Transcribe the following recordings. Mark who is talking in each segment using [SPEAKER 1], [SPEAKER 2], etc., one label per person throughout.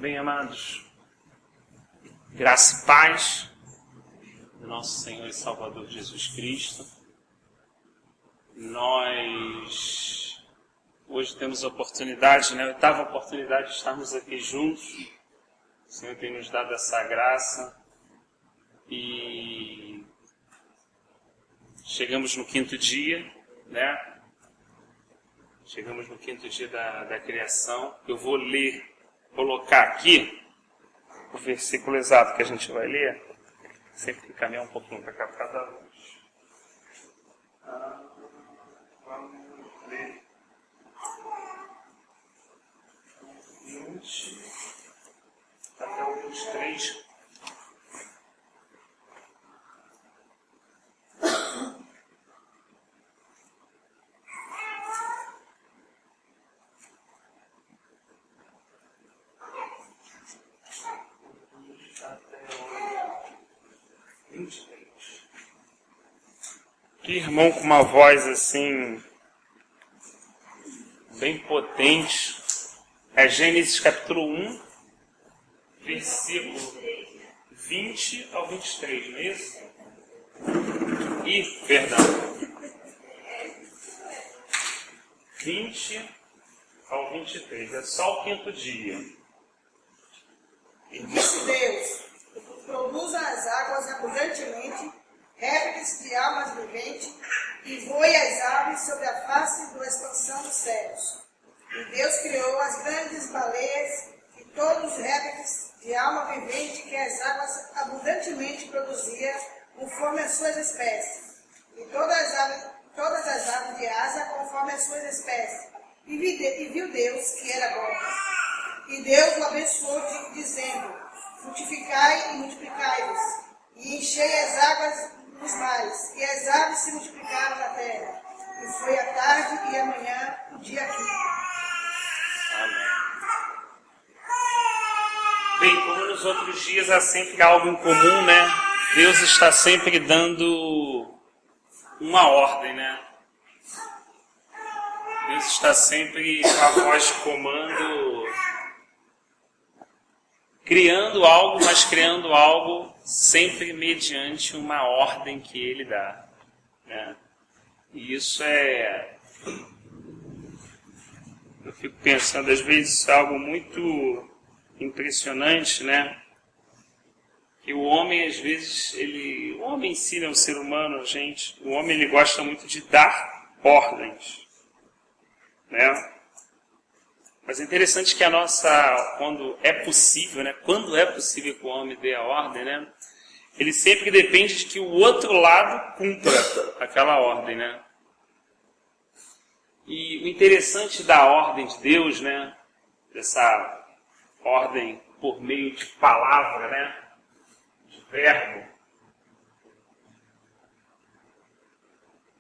[SPEAKER 1] Bem, amados, graça e paz do nosso Senhor e Salvador Jesus Cristo. Nós hoje temos a oportunidade, a oitava oportunidade de estarmos aqui juntos. O Senhor tem nos dado essa graça e chegamos no quinto dia, Chegamos no quinto dia da criação. Eu vou colocar aqui o versículo exato que a gente vai ler. Sempre que caminhar um pouquinho para cá por causa da luz. Vamos ler. 20 até o 23. Que irmão com uma voz assim, bem potente. É Gênesis capítulo 1, versículo 20 ao 23, não é isso? Perdão. 20 ao 23, é só o quinto dia.
[SPEAKER 2] Disse Deus: produza as águas abundantemente, répteis de almas viventes, e voe as aves sobre a face da expansão dos céus. E Deus criou as grandes baleias e todos os répteis de alma vivente que as águas abundantemente produziam, conforme as suas espécies, e todas as aves de asa conforme as suas espécies. E viu Deus que era bom. E Deus o abençoou, dizendo: frutificai e multiplicai-vos, e enchei as águas dos mares, e as aves se multiplicaram na terra. E foi a tarde e a manhã, o dia quinto.
[SPEAKER 1] Amém. Bem, como nos outros dias há sempre algo em comum, Deus está sempre dando uma ordem, Deus está sempre com a voz de comando, criando algo, mas criando algo sempre mediante uma ordem que Ele dá, E isso eu fico pensando, às vezes, isso é algo muito impressionante, Que o homem, às vezes, o homem ensina o ser humano, o homem ele gosta muito de dar ordens, Mas é interessante que quando é possível que o homem dê a ordem, ele sempre depende de que o outro lado cumpra aquela ordem, E o interessante da ordem de Deus, dessa ordem por meio de palavra, de verbo,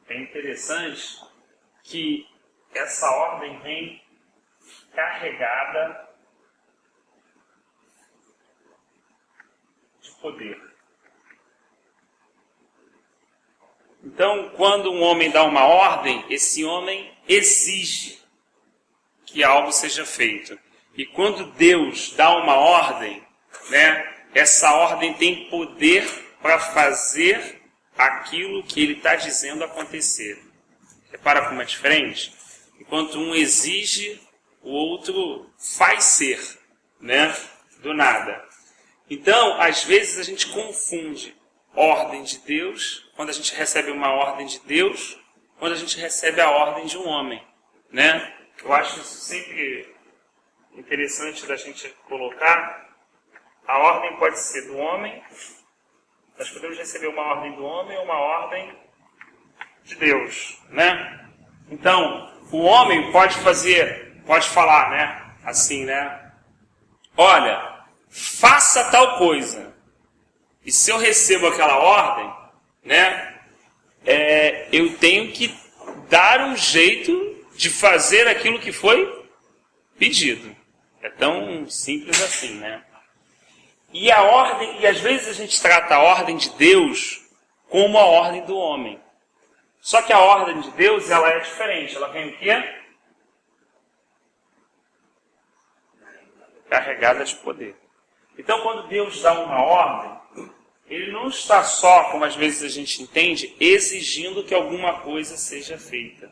[SPEAKER 1] é interessante que essa ordem vem carregada de poder. Então, quando um homem dá uma ordem, esse homem exige que algo seja feito. E quando Deus dá uma ordem, essa ordem tem poder para fazer aquilo que Ele está dizendo acontecer. Repara como é diferente? Enquanto um exige, o outro faz ser, do nada. Então, às vezes a gente confunde ordem de Deus, quando a gente recebe uma ordem de Deus, quando a gente recebe a ordem de um homem, Eu acho isso sempre interessante da gente colocar. A ordem pode ser do homem, nós podemos receber uma ordem do homem ou uma ordem de Deus, Então, o homem pode falar, assim, Olha, faça tal coisa. E se eu recebo aquela ordem, eu tenho que dar um jeito de fazer aquilo que foi pedido. É tão simples assim, E às vezes a gente trata a ordem de Deus como a ordem do homem. Só que a ordem de Deus, ela é diferente. Ela vem o quê? carregada de poder. Então, quando Deus dá uma ordem, Ele não está só, como às vezes a gente entende, exigindo que alguma coisa seja feita.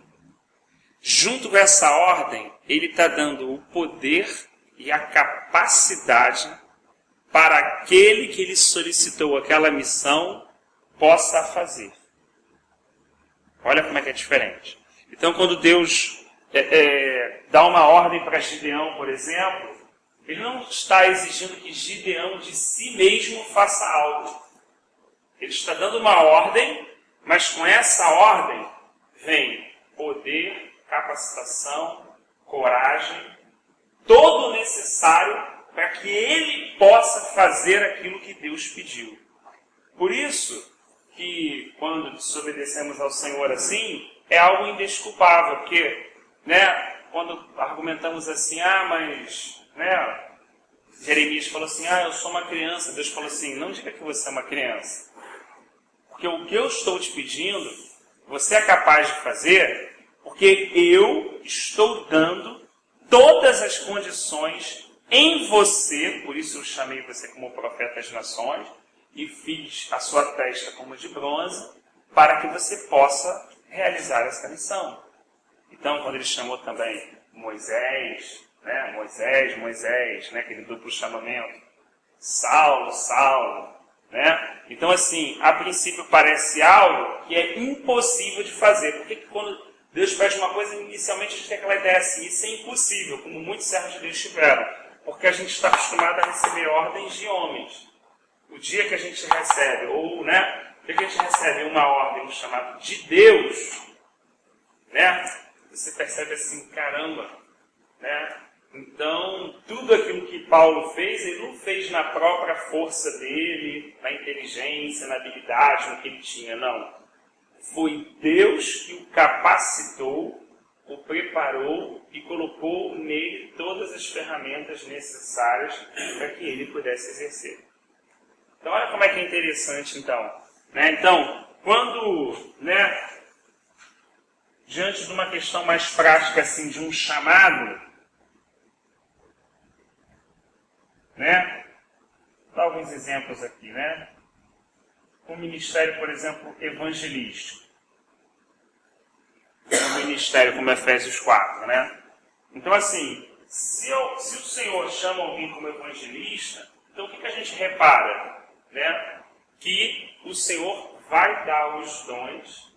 [SPEAKER 1] Junto com essa ordem, Ele está dando o poder e a capacidade para aquele que Ele solicitou aquela missão possa fazer. Olha como é que é diferente. Então, quando Deus dá uma ordem para Gideão, por exemplo, Ele não está exigindo que Gideão de si mesmo faça algo. Ele está dando uma ordem, mas com essa ordem vem poder, capacitação, coragem, todo o necessário para que ele possa fazer aquilo que Deus pediu. Por isso que quando desobedecemos ao Senhor assim, é algo indesculpável, porque, quando argumentamos assim, mas, Jeremias falou assim, eu sou uma criança, Deus falou assim, não diga que você é uma criança. Porque o que eu estou te pedindo, você é capaz de fazer, porque eu estou dando todas as condições em você, por isso eu chamei você como profeta das nações, e fiz a sua testa como de bronze, para que você possa realizar essa missão. Então, quando ele chamou também Moisés, aquele duplo chamamento, Saulo, então, assim, a princípio parece algo que é impossível de fazer. Porque quando Deus pede uma coisa, inicialmente a gente tem aquela ideia assim, isso é impossível, como muitos servos de Deus tiveram. Porque a gente está acostumado a receber ordens de homens. O dia que a gente recebe, o dia que a gente recebe uma ordem, um chamado de Deus, você percebe assim, caramba, Então, tudo aquilo que Paulo fez, ele não fez na própria força dele, na inteligência, na habilidade, no que ele tinha, não. Foi Deus que o capacitou, o preparou e colocou nele todas as ferramentas necessárias para que ele pudesse exercer. Então, olha como é que é interessante, então. Então, quando, diante de uma questão mais prática, assim, de um chamado, Dá alguns exemplos aqui, Um ministério, por exemplo, evangelístico. Um ministério como Efésios 4, Então, assim, se o Senhor chama alguém como evangelista, então o que a gente repara? Que o Senhor vai dar os dons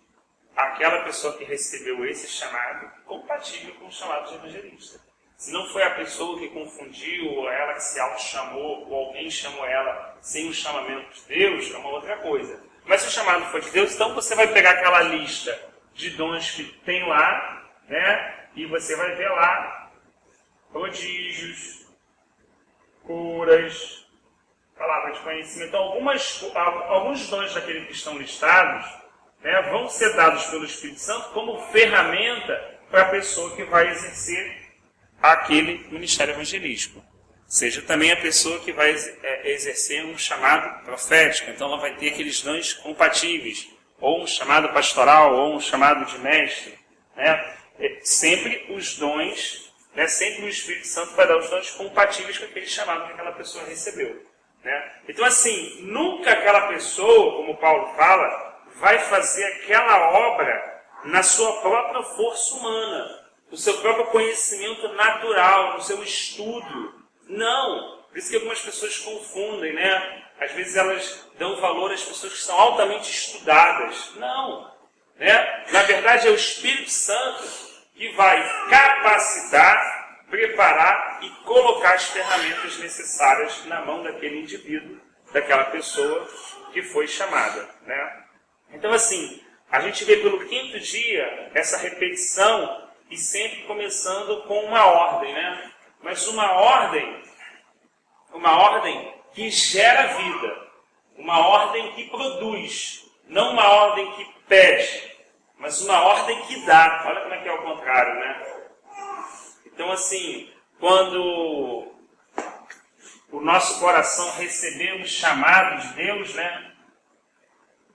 [SPEAKER 1] àquela pessoa que recebeu esse chamado compatível com o chamado de evangelista. Se não foi a pessoa que confundiu, ou ela que se auto-chamou, ou alguém chamou ela sem o chamamento de Deus, é uma outra coisa. Mas se o chamado for de Deus, então você vai pegar aquela lista de dons que tem lá, e você vai ver lá prodígios, curas, palavra de conhecimento. Então, alguns dons daqueles que estão listados vão ser dados pelo Espírito Santo como ferramenta para a pessoa que vai exercer aquele ministério evangelístico. Seja também a pessoa que vai exercer um chamado profético. Então ela vai ter aqueles dons compatíveis. Ou um chamado pastoral, ou um chamado de mestre. Sempre os dons, sempre o Espírito Santo vai dar os dons compatíveis com aquele chamado que aquela pessoa recebeu. Então assim, nunca aquela pessoa, como Paulo fala, vai fazer aquela obra na sua própria força humana, no seu próprio conhecimento natural, no seu estudo. Não! Por isso que algumas pessoas confundem, Às vezes elas dão valor às pessoas que são altamente estudadas. Não! Na verdade é o Espírito Santo que vai capacitar, preparar e colocar as ferramentas necessárias na mão daquele indivíduo, daquela pessoa que foi chamada. Então assim, a gente vê pelo quinto dia essa repetição e sempre começando com uma ordem, Mas uma ordem que gera vida, uma ordem que produz, não uma ordem que pede, mas uma ordem que dá. Olha como é que é o contrário, Então assim, quando o nosso coração receber um chamado de Deus,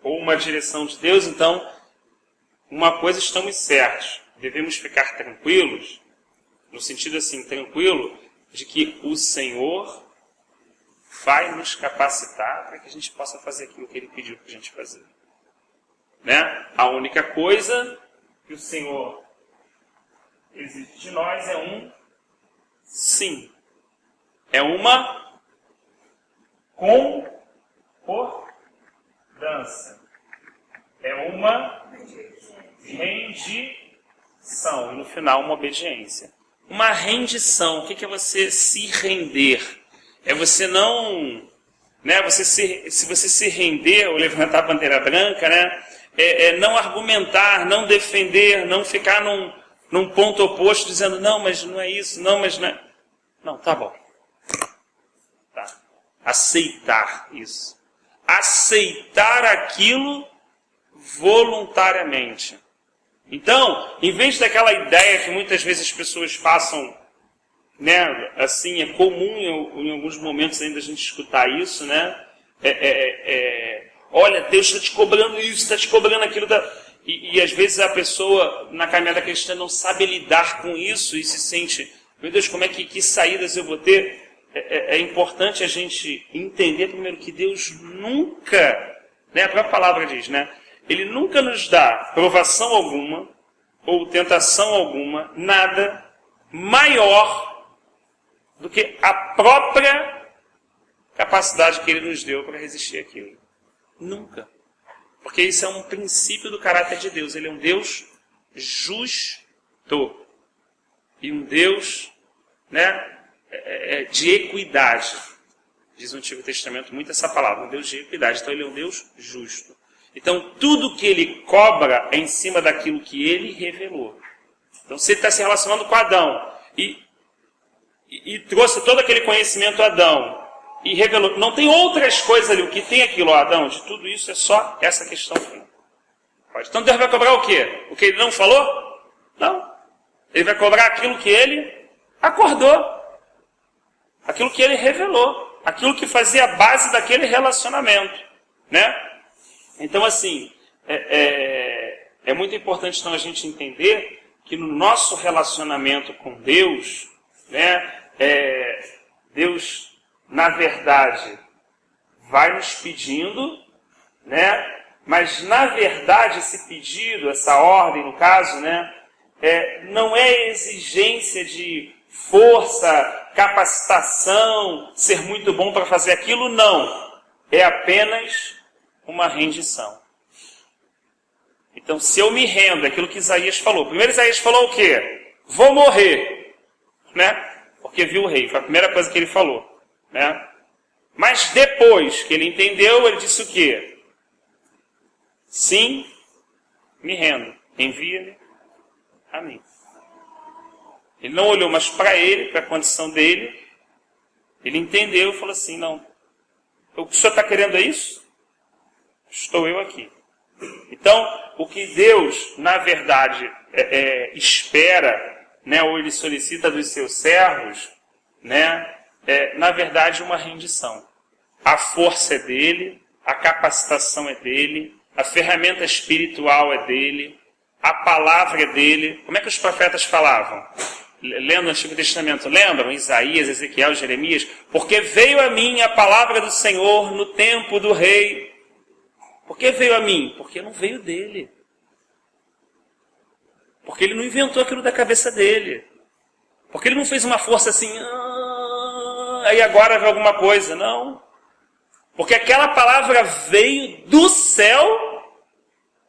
[SPEAKER 1] ou uma direção de Deus, então, uma coisa estamos certos. Devemos ficar tranquilos, no sentido assim, tranquilo, de que o Senhor vai nos capacitar para que a gente possa fazer aquilo que Ele pediu para a gente fazer. Né? A única coisa que o Senhor exige de nós é um sim. É uma concordância. É uma rendição. E no final, uma obediência. Uma rendição. O que é você se render? É você não... Né, se você se render ou levantar a bandeira branca, né, não argumentar, não defender, não ficar num ponto oposto dizendo, não, mas não é isso, não, mas não é... Não, tá bom. Tá. Aceitar isso. Aceitar aquilo voluntariamente. Então, em vez daquela ideia que muitas vezes as pessoas passam, né, assim, é comum em alguns momentos ainda a gente escutar isso, né? Olha, Deus está te cobrando isso, está te cobrando aquilo. E às vezes a pessoa na caminhada cristã não sabe lidar com isso e se sente, meu Deus, como é que saídas eu vou ter? É importante a gente entender primeiro que Deus nunca, né, a própria palavra diz, né? Ele nunca nos dá provação alguma ou tentação alguma, nada maior do que a própria capacidade que Ele nos deu para resistir àquilo. Nunca. Porque isso é um princípio do caráter de Deus. Ele é um Deus justo. E um Deus, né, de equidade. Diz o Antigo Testamento muito essa palavra, um Deus de equidade. Então Ele é um Deus justo. Então tudo que Ele cobra é em cima daquilo que Ele revelou. Então se Ele está se relacionando com Adão e trouxe todo aquele conhecimento a Adão e revelou, não tem outras coisas ali, o que tem aquilo, Adão, de tudo isso é só essa questão aqui. Então Deus vai cobrar o quê? O que Ele não falou? Não. Ele vai cobrar aquilo que Ele acordou, aquilo que Ele revelou, aquilo que fazia a base daquele relacionamento, né? Então, assim, é muito importante então, a gente entender que no nosso relacionamento com Deus, né, Deus, na verdade, vai nos pedindo, né, mas, na verdade, esse pedido, essa ordem, no caso, né, não é exigência de força, capacitação, ser muito bom para fazer aquilo, não. É apenas uma rendição. Então, se eu me rendo, é aquilo que Isaías falou. Primeiro Isaías falou o quê? Vou morrer, né? Porque viu o rei, foi a primeira coisa que ele falou, né? Mas depois que ele entendeu, ele disse o quê? Sim, me rendo, envia-me a mim. Ele não olhou mais para ele, para a condição dele, ele entendeu e falou assim, não, o que o senhor está querendo é isso? Estou eu aqui. Então, o que Deus, na verdade, espera, né, ou Ele solicita dos seus servos, né, na verdade, uma rendição. A força é dele, a capacitação é dele, a ferramenta espiritual é dele, a palavra é dele. Como é que os profetas falavam? Lendo o Antigo Testamento, lembram? Isaías, Ezequiel, Jeremias. Porque veio a mim a palavra do Senhor no tempo do rei. Por que veio a mim? Porque não veio dele. Porque ele não inventou aquilo da cabeça dele. Porque ele não fez uma força assim, aí agora vê alguma coisa. Não. Porque aquela palavra veio do céu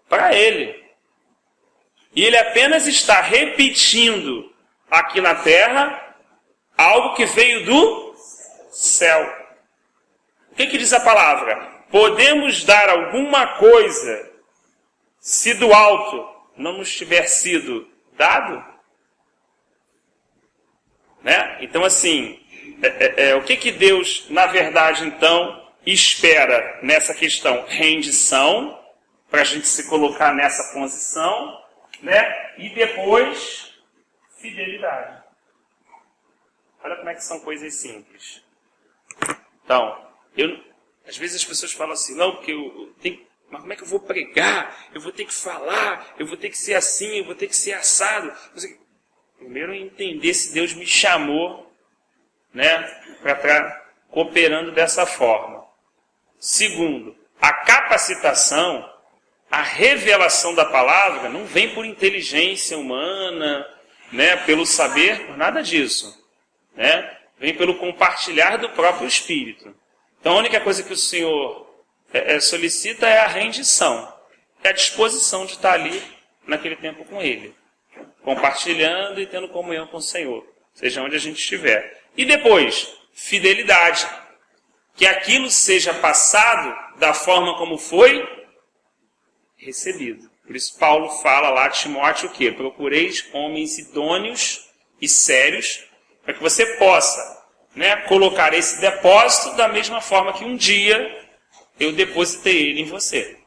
[SPEAKER 1] para ele. E ele apenas está repetindo aqui na terra algo que veio do céu. O que diz a palavra? Podemos dar alguma coisa se do alto não nos tiver sido dado? Né? Então, assim, o que Deus, na verdade, então, espera nessa questão? Rendição, para a gente se colocar nessa posição, né? E depois, fidelidade. Olha como é que são coisas simples. Então, às vezes as pessoas falam assim, não, porque eu tenho, mas como é que eu vou pregar? Eu vou ter que falar, eu vou ter que ser assim, eu vou ter que ser assado. Primeiro entender se Deus me chamou para estar cooperando dessa forma. Segundo, a capacitação, a revelação da palavra não vem por inteligência humana, né, pelo saber, por nada disso. Né? Vem pelo compartilhar do próprio Espírito. Então a única coisa que o Senhor solicita é a rendição, é a disposição de estar ali naquele tempo com Ele, compartilhando e tendo comunhão com o Senhor, seja onde a gente estiver. E depois, fidelidade, que aquilo seja passado da forma como foi recebido. Por isso Paulo fala lá a Timóteo o quê? Procureis homens idôneos e sérios, para que você possa, né, colocar esse depósito da mesma forma que um dia eu depositei ele em você.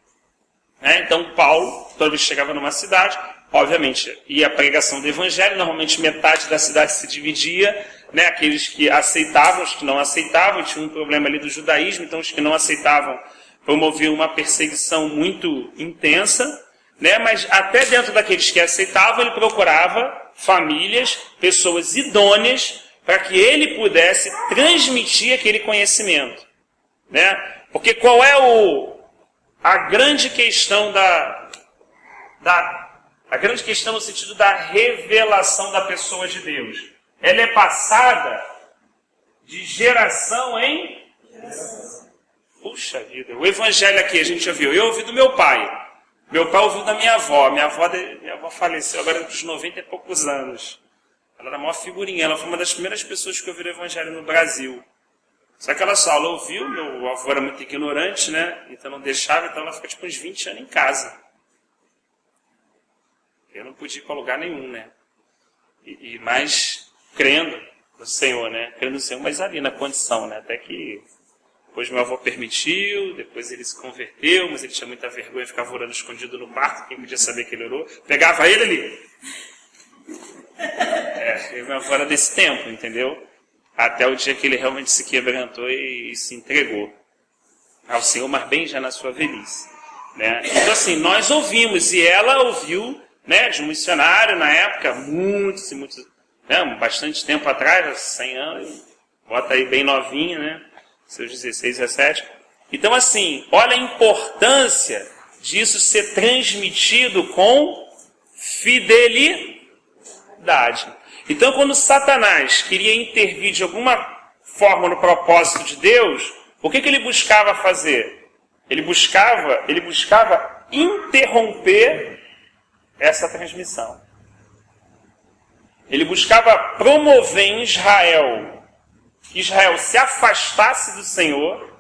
[SPEAKER 1] Então Paulo, toda vez que chegava numa cidade, obviamente, ia a pregação do Evangelho, normalmente metade da cidade se dividia, né, aqueles que aceitavam, os que não aceitavam, tinha um problema ali do judaísmo, então os que não aceitavam promoviam uma perseguição muito intensa, né, mas até dentro daqueles que aceitavam, ele procurava famílias, pessoas idôneas, para que ele pudesse transmitir aquele conhecimento. Né? Porque qual é a grande questão a grande questão no sentido da revelação da pessoa de Deus? Ela é passada de geração em geração. Puxa vida, o Evangelho aqui a gente ouviu. Eu ouvi do meu pai. Meu pai ouviu da minha avó. Minha avó faleceu agora dos 90 e poucos anos. Ela era a maior figurinha. Ela foi uma das primeiras pessoas que ouviram o Evangelho no Brasil. Só que ela ouviu, meu avô era muito ignorante, né? Então não deixava, então ela ficou tipo uns 20 anos em casa. Eu não podia ir para lugar nenhum, né? Mas crendo no Senhor, né? Crendo no Senhor, mas ali na condição, né? Até que depois meu avô permitiu, depois ele se converteu, mas ele tinha muita vergonha, ficava orando escondido no quarto, quem podia saber que ele orou. Pegava ele ali. Meu avô era desse tempo, entendeu? Até o dia que ele realmente se quebrantou e se entregou ao Senhor, mas bem já na sua velhice. Né? Então assim, nós ouvimos, e ela ouviu, né, de um missionário na época, bastante tempo atrás, 100 anos, bota aí bem novinha, né? Seus 16, 17. Então assim, olha a importância disso ser transmitido com fidelidade. Então, quando Satanás queria intervir de alguma forma no propósito de Deus, o que ele buscava fazer? Ele buscava interromper essa transmissão. Ele buscava promover em Israel, que Israel se afastasse do Senhor,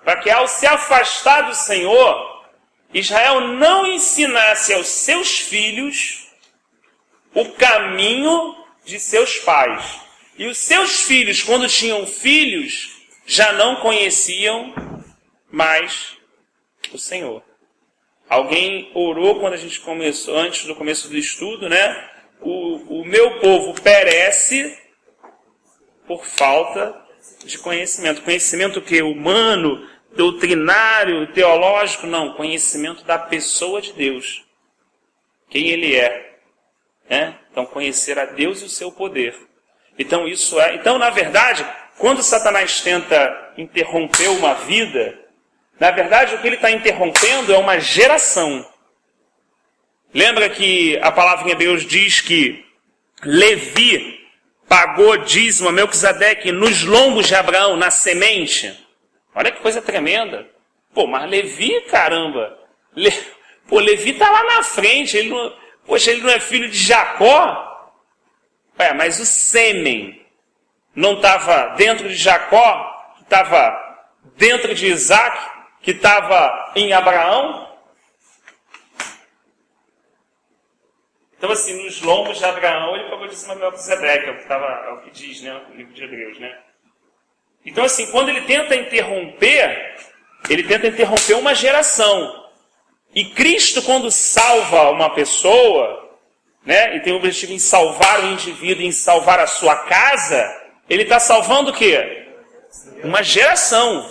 [SPEAKER 1] para que ao se afastar do Senhor, Israel não ensinasse aos seus filhos o caminho de seus pais. E os seus filhos, quando tinham filhos, já não conheciam mais o Senhor. Alguém orou quando a gente começou, antes do começo do estudo, né? O meu povo perece por falta de conhecimento. Conhecimento que humano, doutrinário, teológico, não. Conhecimento da pessoa de Deus. Quem Ele é. Então, conhecer a Deus e o seu poder. Então, na verdade, quando Satanás tenta interromper uma vida, na verdade, o que ele está interrompendo é uma geração. Lembra que a palavra em Hebreus diz que Levi pagou dízimo a Melquisedeque nos lombos de Abraão, na semente? Olha que coisa tremenda. Mas Levi, caramba. Levi está lá na frente, ele não é filho de Jacó? Mas o sêmen não estava dentro de Jacó, que estava dentro de Isaac, que estava em Abraão? Então, assim, nos lombos de Abraão, ele pagou dízimo a Melquisedeque, é o que diz, né, no livro de Hebreus, né? Então, assim, quando ele tenta interromper uma geração. E Cristo, quando salva uma pessoa, né, e tem o objetivo em salvar o indivíduo, em salvar a sua casa, ele está salvando o quê? Uma geração.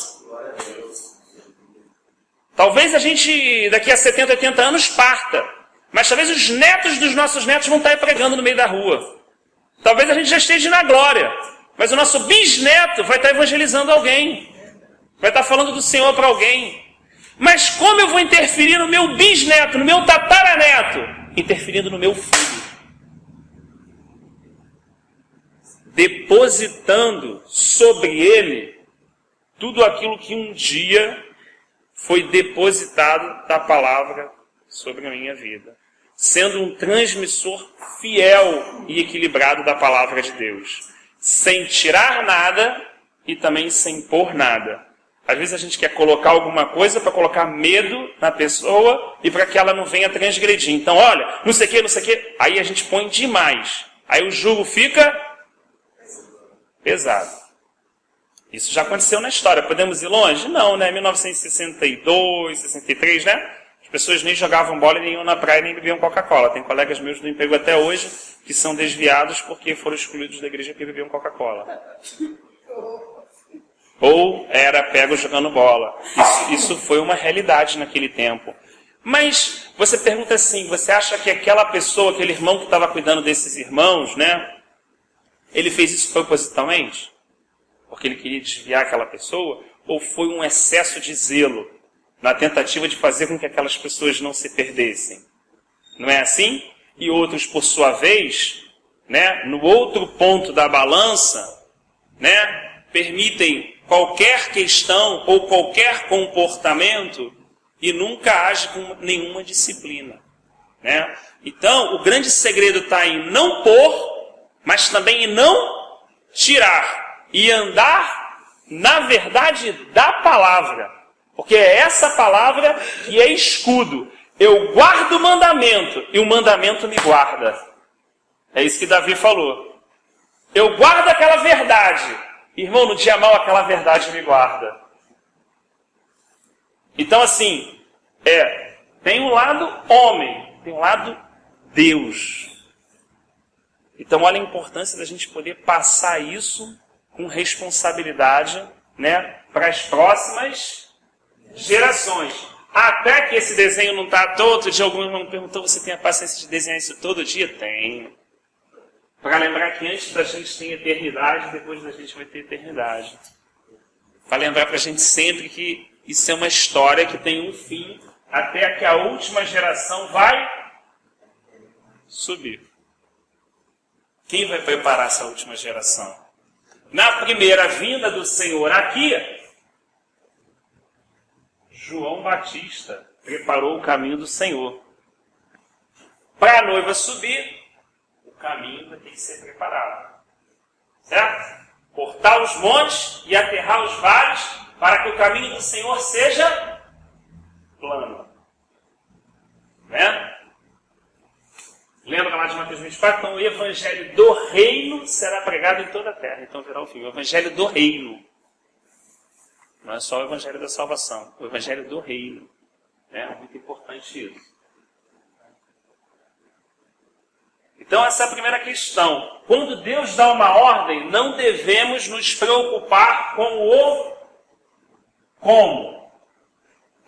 [SPEAKER 1] Talvez a gente, daqui a 70, 80 anos, parta. Mas talvez os netos dos nossos netos vão estar aí pregando no meio da rua. Talvez a gente já esteja na glória. Mas o nosso bisneto vai estar evangelizando alguém. Vai estar falando do Senhor para alguém. Mas como eu vou interferir no meu bisneto, no meu tataraneto? Interferindo no meu filho. Depositando sobre ele tudo aquilo que um dia foi depositado da palavra sobre a minha vida. Sendo um transmissor fiel e equilibrado da palavra de Deus. Sem tirar nada e também sem pôr nada. Às vezes a gente quer colocar alguma coisa para colocar medo na pessoa e para que ela não venha transgredir. Então, olha, não sei o que, não sei o que. Aí a gente põe demais. Aí o jugo fica pesado. Isso já aconteceu na história. Podemos ir longe? Não, né? 1962, 63, né? As pessoas nem jogavam bola, nem iam na praia, nem bebiam Coca-Cola. Tem colegas meus do emprego até hoje que são desviados porque foram excluídos da igreja porque bebiam Coca-Cola. Ou era pego jogando bola. Isso foi uma realidade naquele tempo. Mas você pergunta assim, você acha que aquela pessoa, aquele irmão que estava cuidando desses irmãos, né? Ele fez isso propositalmente? Porque ele queria desviar aquela pessoa? Ou foi um excesso de zelo na tentativa de fazer com que aquelas pessoas não se perdessem? Não é assim? E outros, por sua vez, né, no outro ponto da balança, né, permitem qualquer questão ou qualquer comportamento e nunca age com nenhuma disciplina. Né? Então, o grande segredo está em não pôr, mas também em não tirar. E andar na verdade da palavra. Porque é essa palavra que é escudo. Eu guardo o mandamento e o mandamento me guarda. É isso que Davi falou. Eu guardo aquela verdade. Irmão, no dia mau aquela verdade me guarda. Então assim, tem um lado homem, tem um lado Deus. Então olha a importância da gente poder passar isso com responsabilidade, né, para as próximas gerações. Até que esse desenho não está todo dia. Algum irmão perguntou, você tem a paciência de desenhar isso todo dia? Tenho. Para lembrar que antes da gente tem eternidade, depois da gente vai ter eternidade. Para lembrar para a gente sempre que isso é uma história que tem um fim, até que a última geração vai subir. Quem vai preparar essa última geração? Na primeira vinda do Senhor aqui, João Batista preparou o caminho do Senhor. Para a noiva subir, o caminho vai ter que ser preparado. Certo? Cortar os montes e aterrar os vales para que o caminho do Senhor seja plano. Né? Lembra lá de Mateus 24? Então o evangelho do reino será pregado em toda a terra. Então virá o fim. O evangelho do reino. Não é só o evangelho da salvação. O evangelho do reino. É muito importante isso. Então essa é a primeira questão. Quando Deus dá uma ordem, não devemos nos preocupar com o como.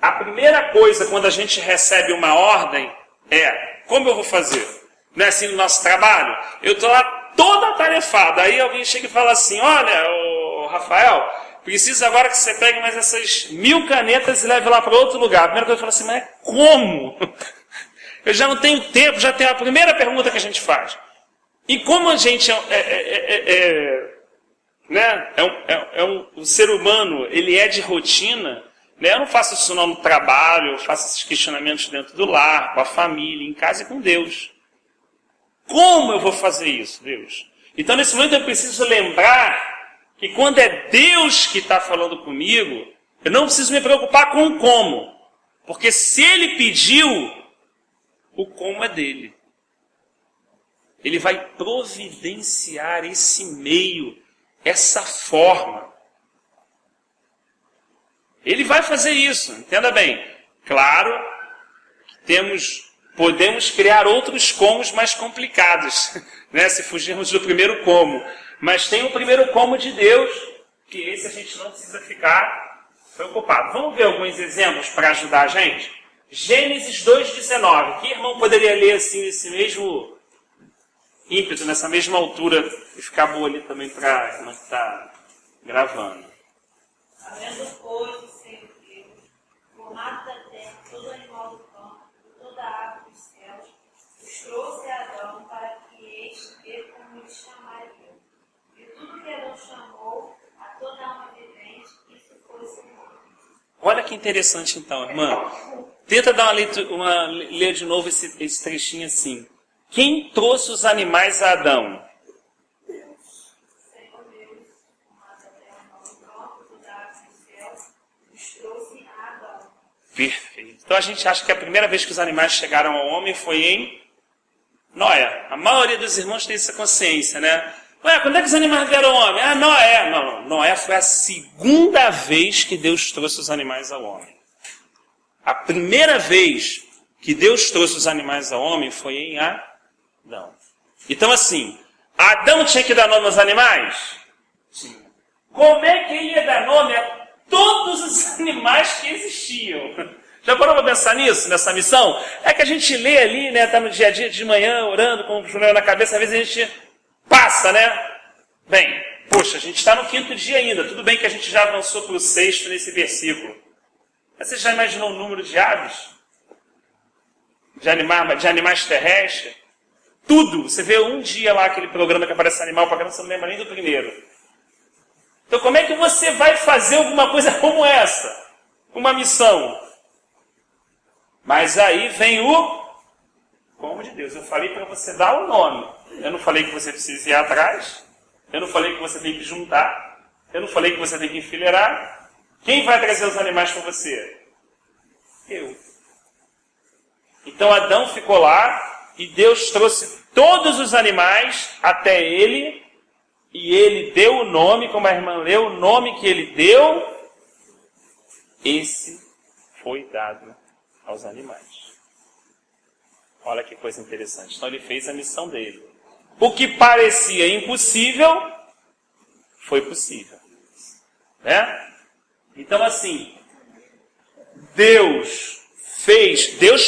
[SPEAKER 1] A primeira coisa quando a gente recebe uma ordem é, como eu vou fazer? Não é assim no nosso trabalho? Eu estou lá toda atarefada. Aí alguém chega e fala assim, olha, ô, Rafael, preciso agora que você pegue mais essas 1000 canetas e leve lá para outro lugar. A primeira coisa eu falo assim, mas como? Eu já não tenho tempo, já tem a primeira pergunta que a gente faz. E como a gente o ser humano, ele é de rotina, né? Eu não faço isso não no trabalho, eu faço esses questionamentos dentro do lar, com a família, em casa e com Deus. Como eu vou fazer isso, Deus? Então, nesse momento, eu preciso lembrar que quando é Deus que está falando comigo, eu não preciso me preocupar com o como. Porque se Ele pediu, o como é dele. Ele vai providenciar esse meio, essa forma. Ele vai fazer isso, entenda bem. Claro que podemos criar outros comos mais complicados, né, se fugirmos do primeiro como. Mas tem o primeiro como de Deus, que esse a gente não precisa ficar preocupado. Vamos ver alguns exemplos para ajudar a gente? Gênesis 2,19. Que irmão poderia ler assim, nesse mesmo ímpeto, nessa mesma altura E ficar boa ali também para a irmã que está gravando.
[SPEAKER 3] Havendo, pois, o Senhor Deus, formado da terra, todo animal do campo, e toda ave dos céus, os trouxe a Adão para que este dê como lhe chamaria. E tudo que Adão chamou, a toda alma vivente, isso foi seu nome.
[SPEAKER 1] Olha que interessante então, irmã. Tenta dar ler de novo esse trechinho assim. Quem trouxe os animais a Adão?
[SPEAKER 3] Senhor Deus, formado da terra, animal do campo, e toda ave dos céus, os trouxe a Adão.
[SPEAKER 1] Perfeito. Então a gente acha que a primeira vez que os animais chegaram ao homem foi em Noé. A maioria dos irmãos tem essa consciência, né? Ué, quando é que os animais vieram ao homem? Ah, Noé. Não. Noé foi a segunda vez que Deus trouxe os animais ao homem. A primeira vez que Deus trouxe os animais ao homem foi em Adão. Então assim, Adão tinha que dar nome aos animais? Sim. Como é que ele ia dar nome a todos os animais que existiam? Já parou para pensar nisso, nessa missão? É que a gente lê ali, né, tá no dia a dia de manhã, orando, com o problema na cabeça, às vezes a gente passa, né? Bem, poxa, a gente está no 5º dia ainda, tudo bem que a gente já avançou para o 6º nesse versículo. Mas você já imaginou o número de aves? De animais terrestres? Tudo! Você vê um dia lá aquele programa que aparece animal, para você não lembra nem do primeiro. Então como é que você vai fazer alguma coisa como essa? Uma missão? Mas aí vem o como de Deus. Eu falei para você dar o nome. Eu não falei que você precisa ir atrás. Eu não falei que você tem que juntar. Eu não falei que você tem que enfileirar. Quem vai trazer os animais para você? Eu. Então Adão ficou lá e Deus trouxe todos os animais até ele. E ele deu o nome, como a irmã leu, o nome que ele deu, esse foi dado aos animais. Olha que coisa interessante. Então ele fez a missão dele. O que parecia impossível, foi possível. Né? Então assim, Deus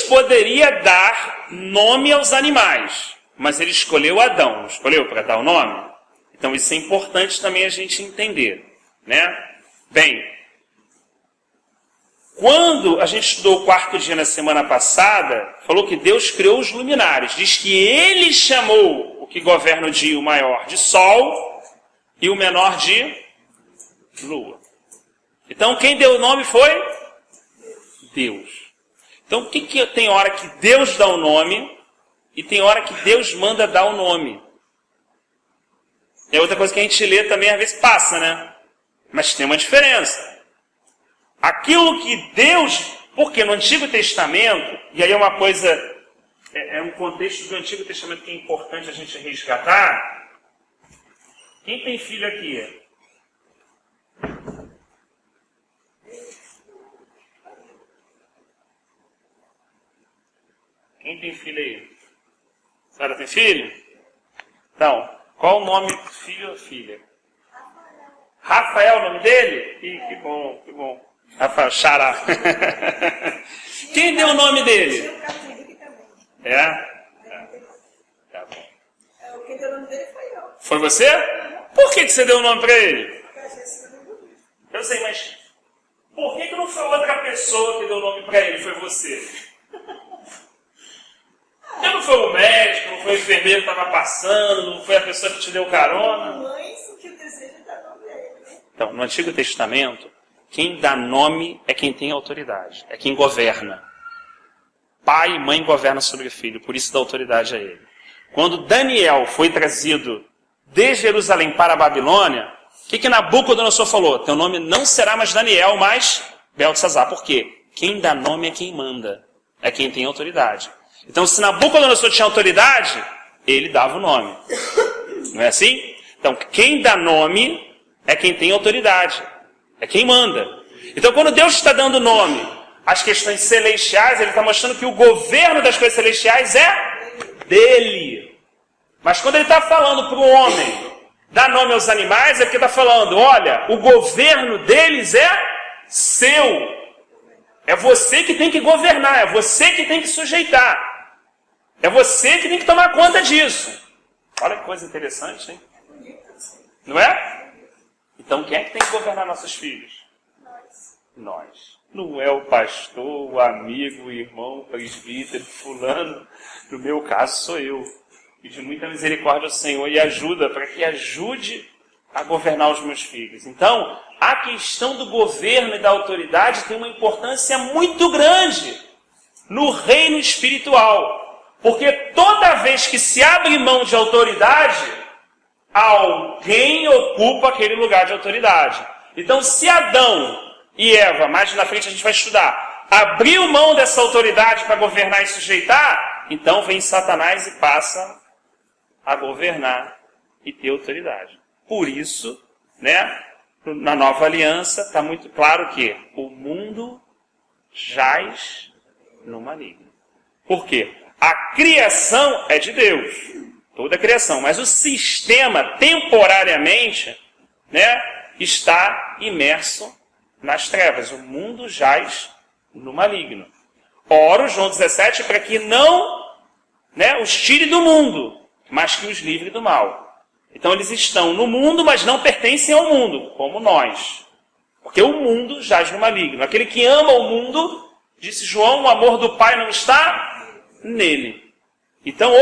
[SPEAKER 1] poderia dar nome aos animais, mas ele escolheu Adão, escolheu para dar o nome? Então isso é importante também a gente entender, né? Bem, quando a gente estudou o 4º dia na semana passada, falou que Deus criou os luminares. Diz que ele chamou o que governa o dia, o maior, de sol e o menor de lua. Então quem deu o nome foi Deus. Então o que tem hora que Deus dá o nome e tem hora que Deus manda dar o nome. É outra coisa que a gente lê também, às vezes passa, né? Mas tem uma diferença. Aquilo que Deus... Porque no Antigo Testamento, e aí é uma coisa... É um contexto do Antigo Testamento que é importante a gente resgatar. Quem tem filho aqui? Quem tem filho aí? A senhora tem filho? Então... Qual o nome do filho ou filha? Rafael, o nome dele? Ih, que bom, que bom. Rafael, Xará. Quem deu o nome dele? É? Tá bom.
[SPEAKER 2] Quem deu o nome dele foi eu.
[SPEAKER 1] Foi você? Por que você deu o nome para ele? Eu sei, mas por que não foi outra pessoa que deu o nome para ele? Foi você? Porque não foi o médico, não foi o enfermeiro que estava passando, não foi a pessoa que te deu carona. Então, no Antigo Testamento, quem dá nome é quem tem autoridade, é quem governa. Pai e mãe governam sobre o filho, por isso dá autoridade a ele. Quando Daniel foi trazido de Jerusalém para a Babilônia, o que Nabucodonosor falou? Teu nome não será mais Daniel, mas Beltesazar. Por quê? Quem dá nome é quem manda, é quem tem autoridade. Então, se Nabucodonosor tinha autoridade, ele dava o nome. Não é assim? Então, quem dá nome é quem tem autoridade. É quem manda. Então, quando Deus está dando nome às questões celestiais, ele está mostrando que o governo das coisas celestiais é dele. Mas quando ele está falando para o homem dar nome aos animais, é porque está falando, olha, o governo deles é seu. É você que tem que governar, é você que tem que sujeitar. É você que tem que tomar conta disso. Olha que coisa interessante, hein? Não é? Então quem é que tem que governar nossos filhos? Nós. Não é o pastor, o amigo, o irmão, o presbítero, fulano. No meu caso sou eu. E de muita misericórdia ao Senhor e ajuda, para que ajude a governar os meus filhos. Então, a questão do governo e da autoridade tem uma importância muito grande no reino espiritual. Porque toda vez que se abre mão de autoridade, alguém ocupa aquele lugar de autoridade. Então, se Adão e Eva, mais na frente a gente vai estudar, abriu mão dessa autoridade para governar e sujeitar, então vem Satanás e passa a governar e ter autoridade. Por isso, né, na nova aliança está muito claro que o mundo jaz no maligno. Por quê? A criação é de Deus, toda a criação, mas o sistema temporariamente, né, está imerso nas trevas. O mundo jaz no maligno. Oro, João 17, para que não, né, os tire do mundo, mas que os livre do mal. Então eles estão no mundo, mas não pertencem ao mundo, como nós. Porque o mundo jaz no maligno. Aquele que ama o mundo, disse João, o amor do Pai não está nele. Então,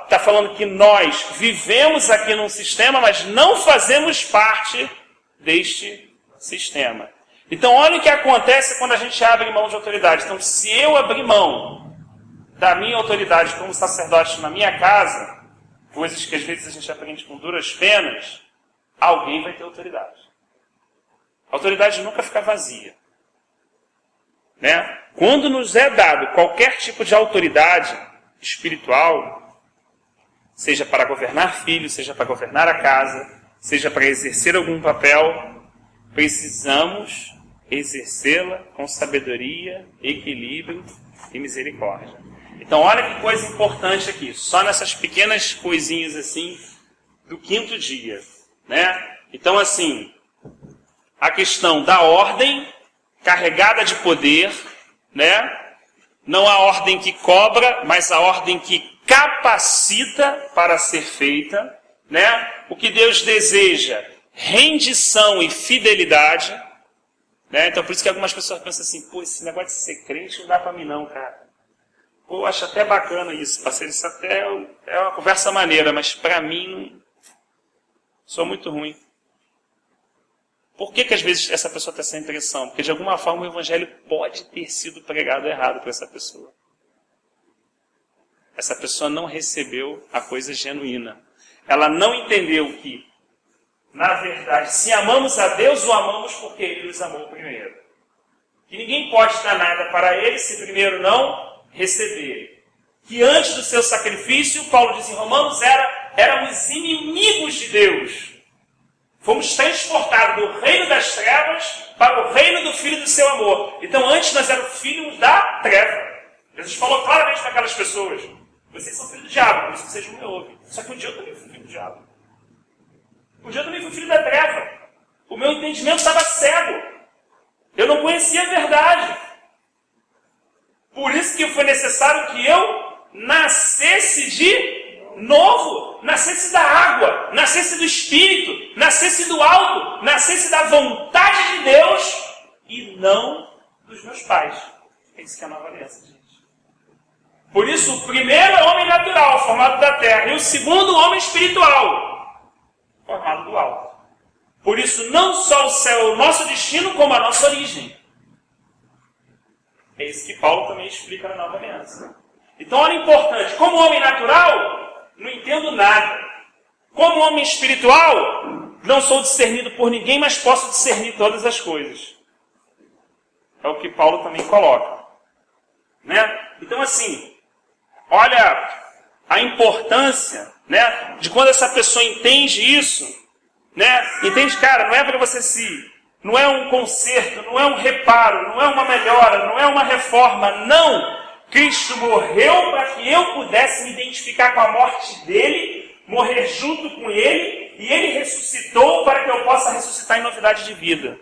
[SPEAKER 1] está falando que nós vivemos aqui num sistema, mas não fazemos parte deste sistema. Então, olha o que acontece quando a gente abre mão de autoridade. Então, se eu abrir mão da minha autoridade como sacerdote na minha casa, coisas que às vezes a gente aprende com duras penas, alguém vai ter autoridade. A autoridade nunca fica vazia. Né? Quando nos é dado qualquer tipo de autoridade espiritual, seja para governar filhos, seja para governar a casa, seja para exercer algum papel, precisamos exercê-la com sabedoria, equilíbrio e misericórdia. Então, olha que coisa importante aqui, só nessas pequenas coisinhas assim, do 5º dia, né? Então, assim, a questão da ordem carregada de poder, né? Não a ordem que cobra, mas a ordem que capacita para ser feita, né? O que Deus deseja, rendição e fidelidade, né? Então, por isso que algumas pessoas pensam assim, pô, esse negócio de ser crente não dá para mim não, cara. Pô, eu acho até bacana isso, parceiro, isso até é uma conversa maneira, mas para mim, não... sou muito ruim. Por que às vezes essa pessoa tem essa impressão? Porque de alguma forma o evangelho pode ter sido pregado errado para essa pessoa. Essa pessoa não recebeu a coisa genuína. Ela não entendeu que, na verdade, se amamos a Deus, o amamos porque Ele nos amou primeiro. Que ninguém pode dar nada para Ele se primeiro não receber. Que antes do seu sacrifício, Paulo diz em Romanos, éramos inimigos de Deus. Fomos transportados do reino das trevas para o reino do Filho do seu amor. Então antes nós éramos filhos da treva. Jesus falou claramente para aquelas pessoas, vocês são filhos do diabo, por isso vocês não me ouvem. Só que um dia eu também fui filho do diabo. Um dia eu também fui filho da treva. O meu entendimento estava cego. Eu não conhecia a verdade. Por isso que foi necessário que eu nascesse de novo, nascesse da água, nascesse do Espírito, nascesse do alto, nascesse da vontade de Deus e não dos meus pais. É isso que é a nova aliança, gente. Por isso, o primeiro é o homem natural, formado da terra, e o segundo, o homem espiritual, formado do alto. Por isso, não só o céu é o nosso destino, como a nossa origem. É isso que Paulo também explica na nova aliança. Então, olha, importante, como homem natural, não entendo nada. Como homem espiritual, não sou discernido por ninguém, mas posso discernir todas as coisas. É o que Paulo também coloca. Né? Então, assim, olha a importância, né, de quando essa pessoa entende isso, né? Entende, cara, não é para você não é um conserto, não é um reparo, não é uma melhora, não é uma reforma, não. Cristo morreu para que eu pudesse me identificar com a morte dele, morrer junto com ele, e ele ressuscitou para que eu possa ressuscitar em novidade de vida.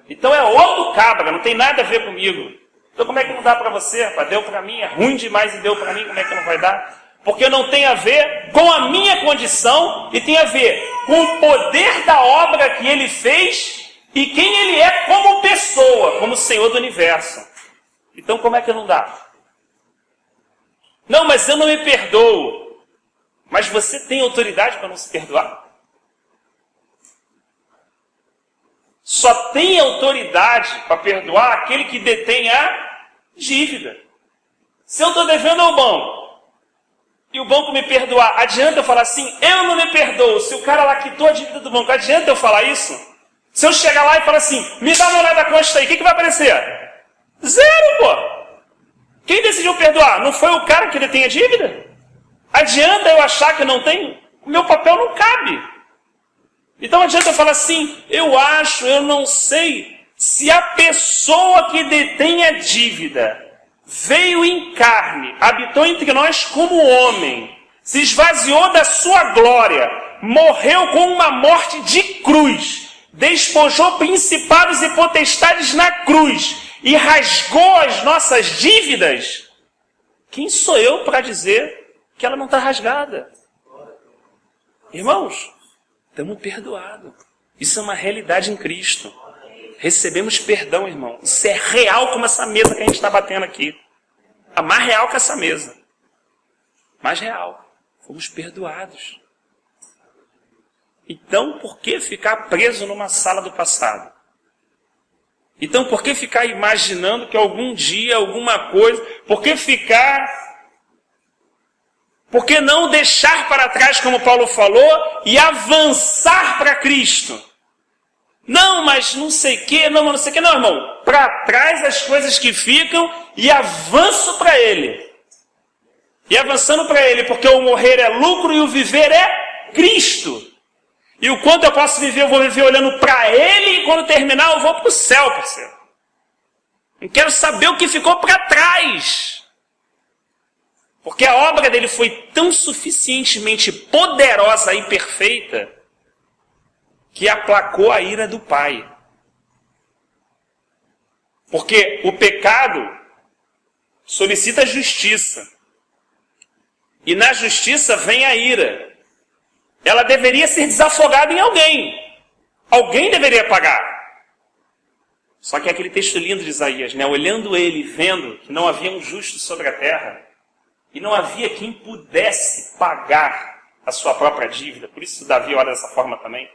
[SPEAKER 1] Então é outro cabra, não tem nada a ver comigo. Então como é que não dá para você? Rapaz? Deu para mim, é ruim demais e deu para mim, como é que não vai dar? Porque não tem a ver com a minha condição e tem a ver com o poder da obra que ele fez e quem ele é como pessoa, como Senhor do universo. Então como é que não dá? Não, mas eu não me perdoo. Mas você tem autoridade para não se perdoar? Só tem autoridade para perdoar aquele que detém a dívida. Se eu estou devendo ao banco, e o banco me perdoar, adianta eu falar assim, eu não me perdoo, se o cara lá quitou a dívida do banco, adianta eu falar isso? Se eu chegar lá e falar assim, me dá uma olhada da conta aí, o que vai aparecer? Zero, pô! Quem decidiu perdoar? Não foi o cara que detém a dívida? Adianta eu achar que eu não tenho? O meu papel não cabe. Então adianta eu falar assim, eu não sei, se a pessoa que detém a dívida veio em carne, habitou entre nós como homem, se esvaziou da sua glória, morreu com uma morte de cruz, despojou principados e potestades na cruz e rasgou as nossas dívidas, quem sou eu para dizer que ela não está rasgada? Irmãos, estamos perdoados. Isso é uma realidade em Cristo. Recebemos perdão, irmão. Isso é real como essa mesa que a gente está batendo aqui. A mais real que essa mesa. Mais real. Fomos perdoados. Então, por que ficar preso numa sala do passado? Então, por que ficar imaginando que algum dia, alguma coisa... Por que não deixar para trás, como Paulo falou, e avançar para Cristo? Não, mas não sei o que, não sei o que. Não, irmão. Para trás as coisas que ficam e avanço para Ele. E avançando para Ele, porque o morrer é lucro e o viver é Cristo. E o quanto eu posso viver, eu vou viver olhando para Ele e quando terminar eu vou para o céu, parceiro. Não quero saber o que ficou para trás. Porque a obra dele foi tão suficientemente poderosa e perfeita que aplacou a ira do Pai. Porque o pecado solicita justiça. E na justiça vem a ira. Ela deveria ser desafogada em alguém. Alguém deveria pagar. Só que é aquele texto lindo de Isaías, né? Olhando ele, vendo que não havia um justo sobre a terra, e não havia quem pudesse pagar a sua própria dívida. Por isso Davi olha dessa forma também.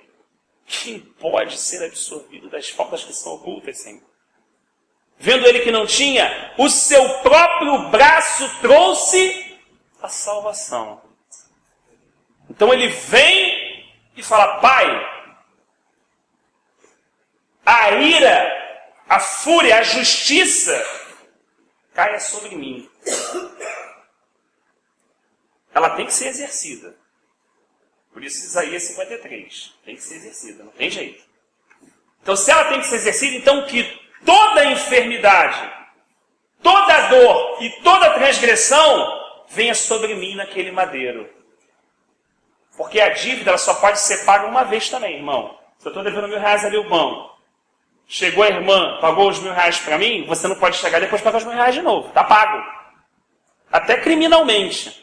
[SPEAKER 1] Quem pode ser absorvido das faltas que são ocultas, Senhor? Vendo ele que não tinha, o seu próprio braço trouxe a salvação. Então ele vem e fala, Pai, a ira, a fúria, a justiça caia sobre mim. Ela tem que ser exercida. Por isso Isaías 53. Tem que ser exercida, não tem jeito. Então se ela tem que ser exercida, então que toda enfermidade, toda dor e toda transgressão venha sobre mim naquele madeiro. Porque a dívida ela só pode ser paga uma vez também, irmão. Se eu estou devendo R$1.000 ali o banco, chegou a irmã, pagou os R$1.000 para mim, você não pode chegar depois e pagar os R$1.000 de novo. Está pago. Até criminalmente.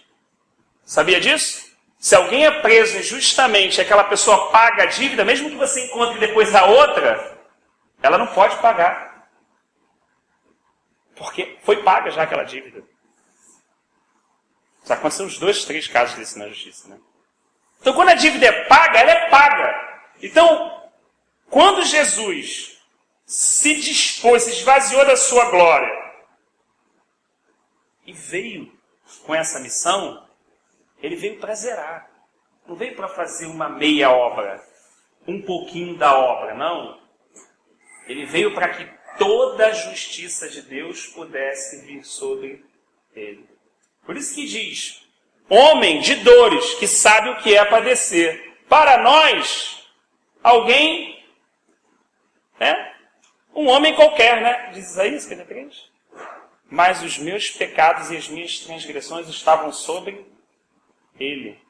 [SPEAKER 1] Sabia disso? Se alguém é preso injustamente, aquela pessoa paga a dívida, mesmo que você encontre depois a outra, ela não pode pagar. Porque foi paga já aquela dívida. Já aconteceu uns 2, 3 casos desse na justiça, né? Então, quando a dívida é paga, ela é paga. Então, quando Jesus se dispôs, se esvaziou da sua glória e veio com essa missão, ele veio para zerar. Não veio para fazer uma meia obra, um pouquinho da obra, não. Ele veio para que toda a justiça de Deus pudesse vir sobre ele. Por isso que diz, homem de dores, que sabe o que é padecer. Para nós, alguém, né? Um homem qualquer, né? Diz Isaías 53. Mas os meus pecados e as minhas transgressões estavam sobre ele.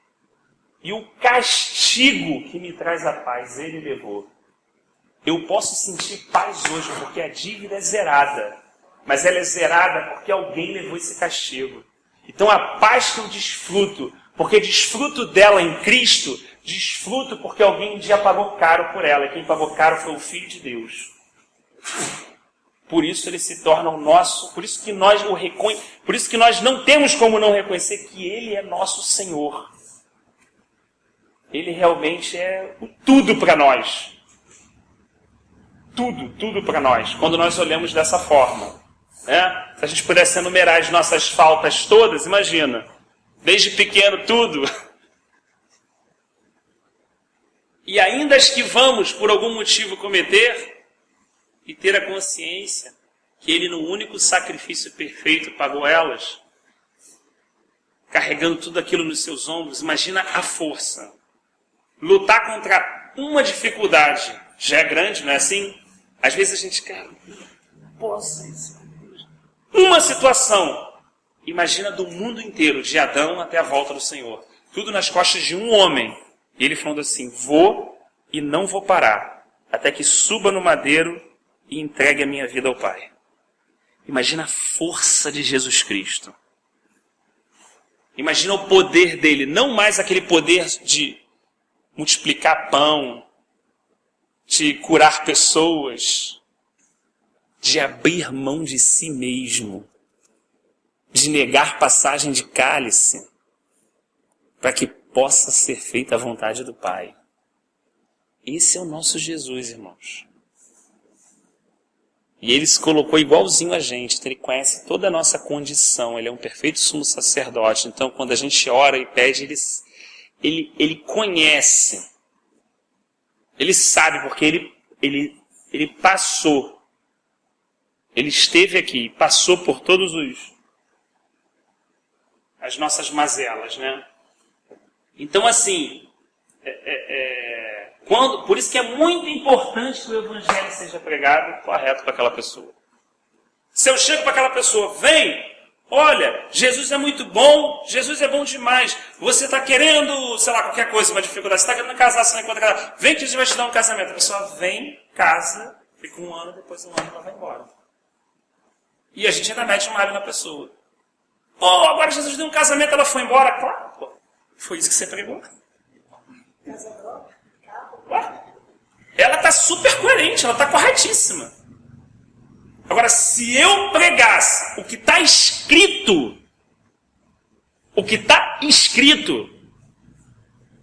[SPEAKER 1] E o castigo que me traz a paz, ele levou. Eu posso sentir paz hoje, porque a dívida é zerada. Mas ela é zerada porque alguém levou esse castigo. Então a paz que eu desfruto, porque desfruto dela em Cristo, desfruto porque alguém um dia pagou caro por ela. E quem pagou caro foi o Filho de Deus. Por isso ele se torna o nosso, por isso que nós não temos como não reconhecer que ele é nosso Senhor. Ele realmente é o tudo para nós. Tudo para nós, quando nós olhamos dessa forma. Né? Se a gente pudesse enumerar as nossas faltas todas, imagina, desde pequeno tudo. E ainda as que vamos, por algum motivo, cometer, e ter a consciência que ele, no único sacrifício perfeito, pagou elas, carregando tudo aquilo nos seus ombros. Imagina a força. Lutar contra uma dificuldade já é grande, não é assim? Às vezes a gente quer, uma situação. Imagina do mundo inteiro, de Adão até a volta do Senhor. Tudo nas costas de um homem. E ele falando assim, vou e não vou parar, até que suba no madeiro e entregue a minha vida ao Pai. Imagina a força de Jesus Cristo. Imagina o poder dele, não mais aquele poder de multiplicar pão, de curar pessoas, de abrir mão de si mesmo, de negar passagem de cálice, para que possa ser feita a vontade do Pai. Esse é o nosso Jesus, irmãos. E ele se colocou igualzinho a gente, então ele conhece toda a nossa condição, ele é um perfeito sumo sacerdote. Então, quando a gente ora e pede, ele conhece, ele sabe, porque ele passou, ele esteve aqui, passou por todos as nossas mazelas, né? Então, assim, por isso que é muito importante que o Evangelho seja pregado correto para aquela pessoa. Se eu chego para aquela pessoa, vem, olha, Jesus é muito bom, Jesus é bom demais. Você está querendo, sei lá, qualquer coisa, uma dificuldade, você está querendo casar, você não encontra casar. Vem que Jesus vai te dar um casamento. A pessoa vem, casa, fica um ano, depois de um ano ela vai embora. E a gente ainda mete uma alho na pessoa. Agora Jesus deu um casamento, ela foi embora. Claro, pô. Foi isso que você pregou. Ela está super coerente, ela está corretíssima. Agora, se eu pregasse o que está escrito,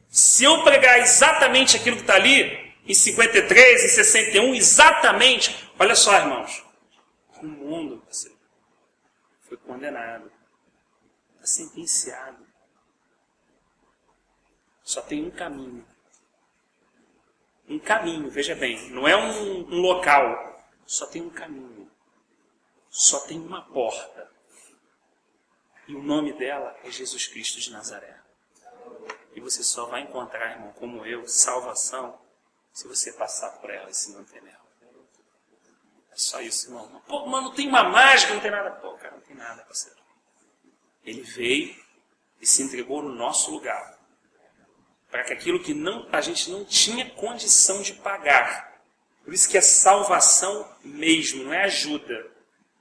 [SPEAKER 1] se eu pregar exatamente aquilo que está ali, em 53, em 61, exatamente, olha só, irmãos, o mundo foi condenado, está sentenciado. Só tem um caminho. Um caminho, veja bem, não é um local, só tem um caminho. Só tem uma porta. E o nome dela é Jesus Cristo de Nazaré. E você só vai encontrar, irmão, como eu, salvação, se você passar por ela e se manter nela. É só isso, irmão. Pô, mas não tem uma mágica, não tem nada. Pô, cara, não tem nada, parceiro. Ele veio e se entregou no nosso lugar. Para que aquilo que a gente não tinha condição de pagar. Por isso que é salvação mesmo, não é ajuda.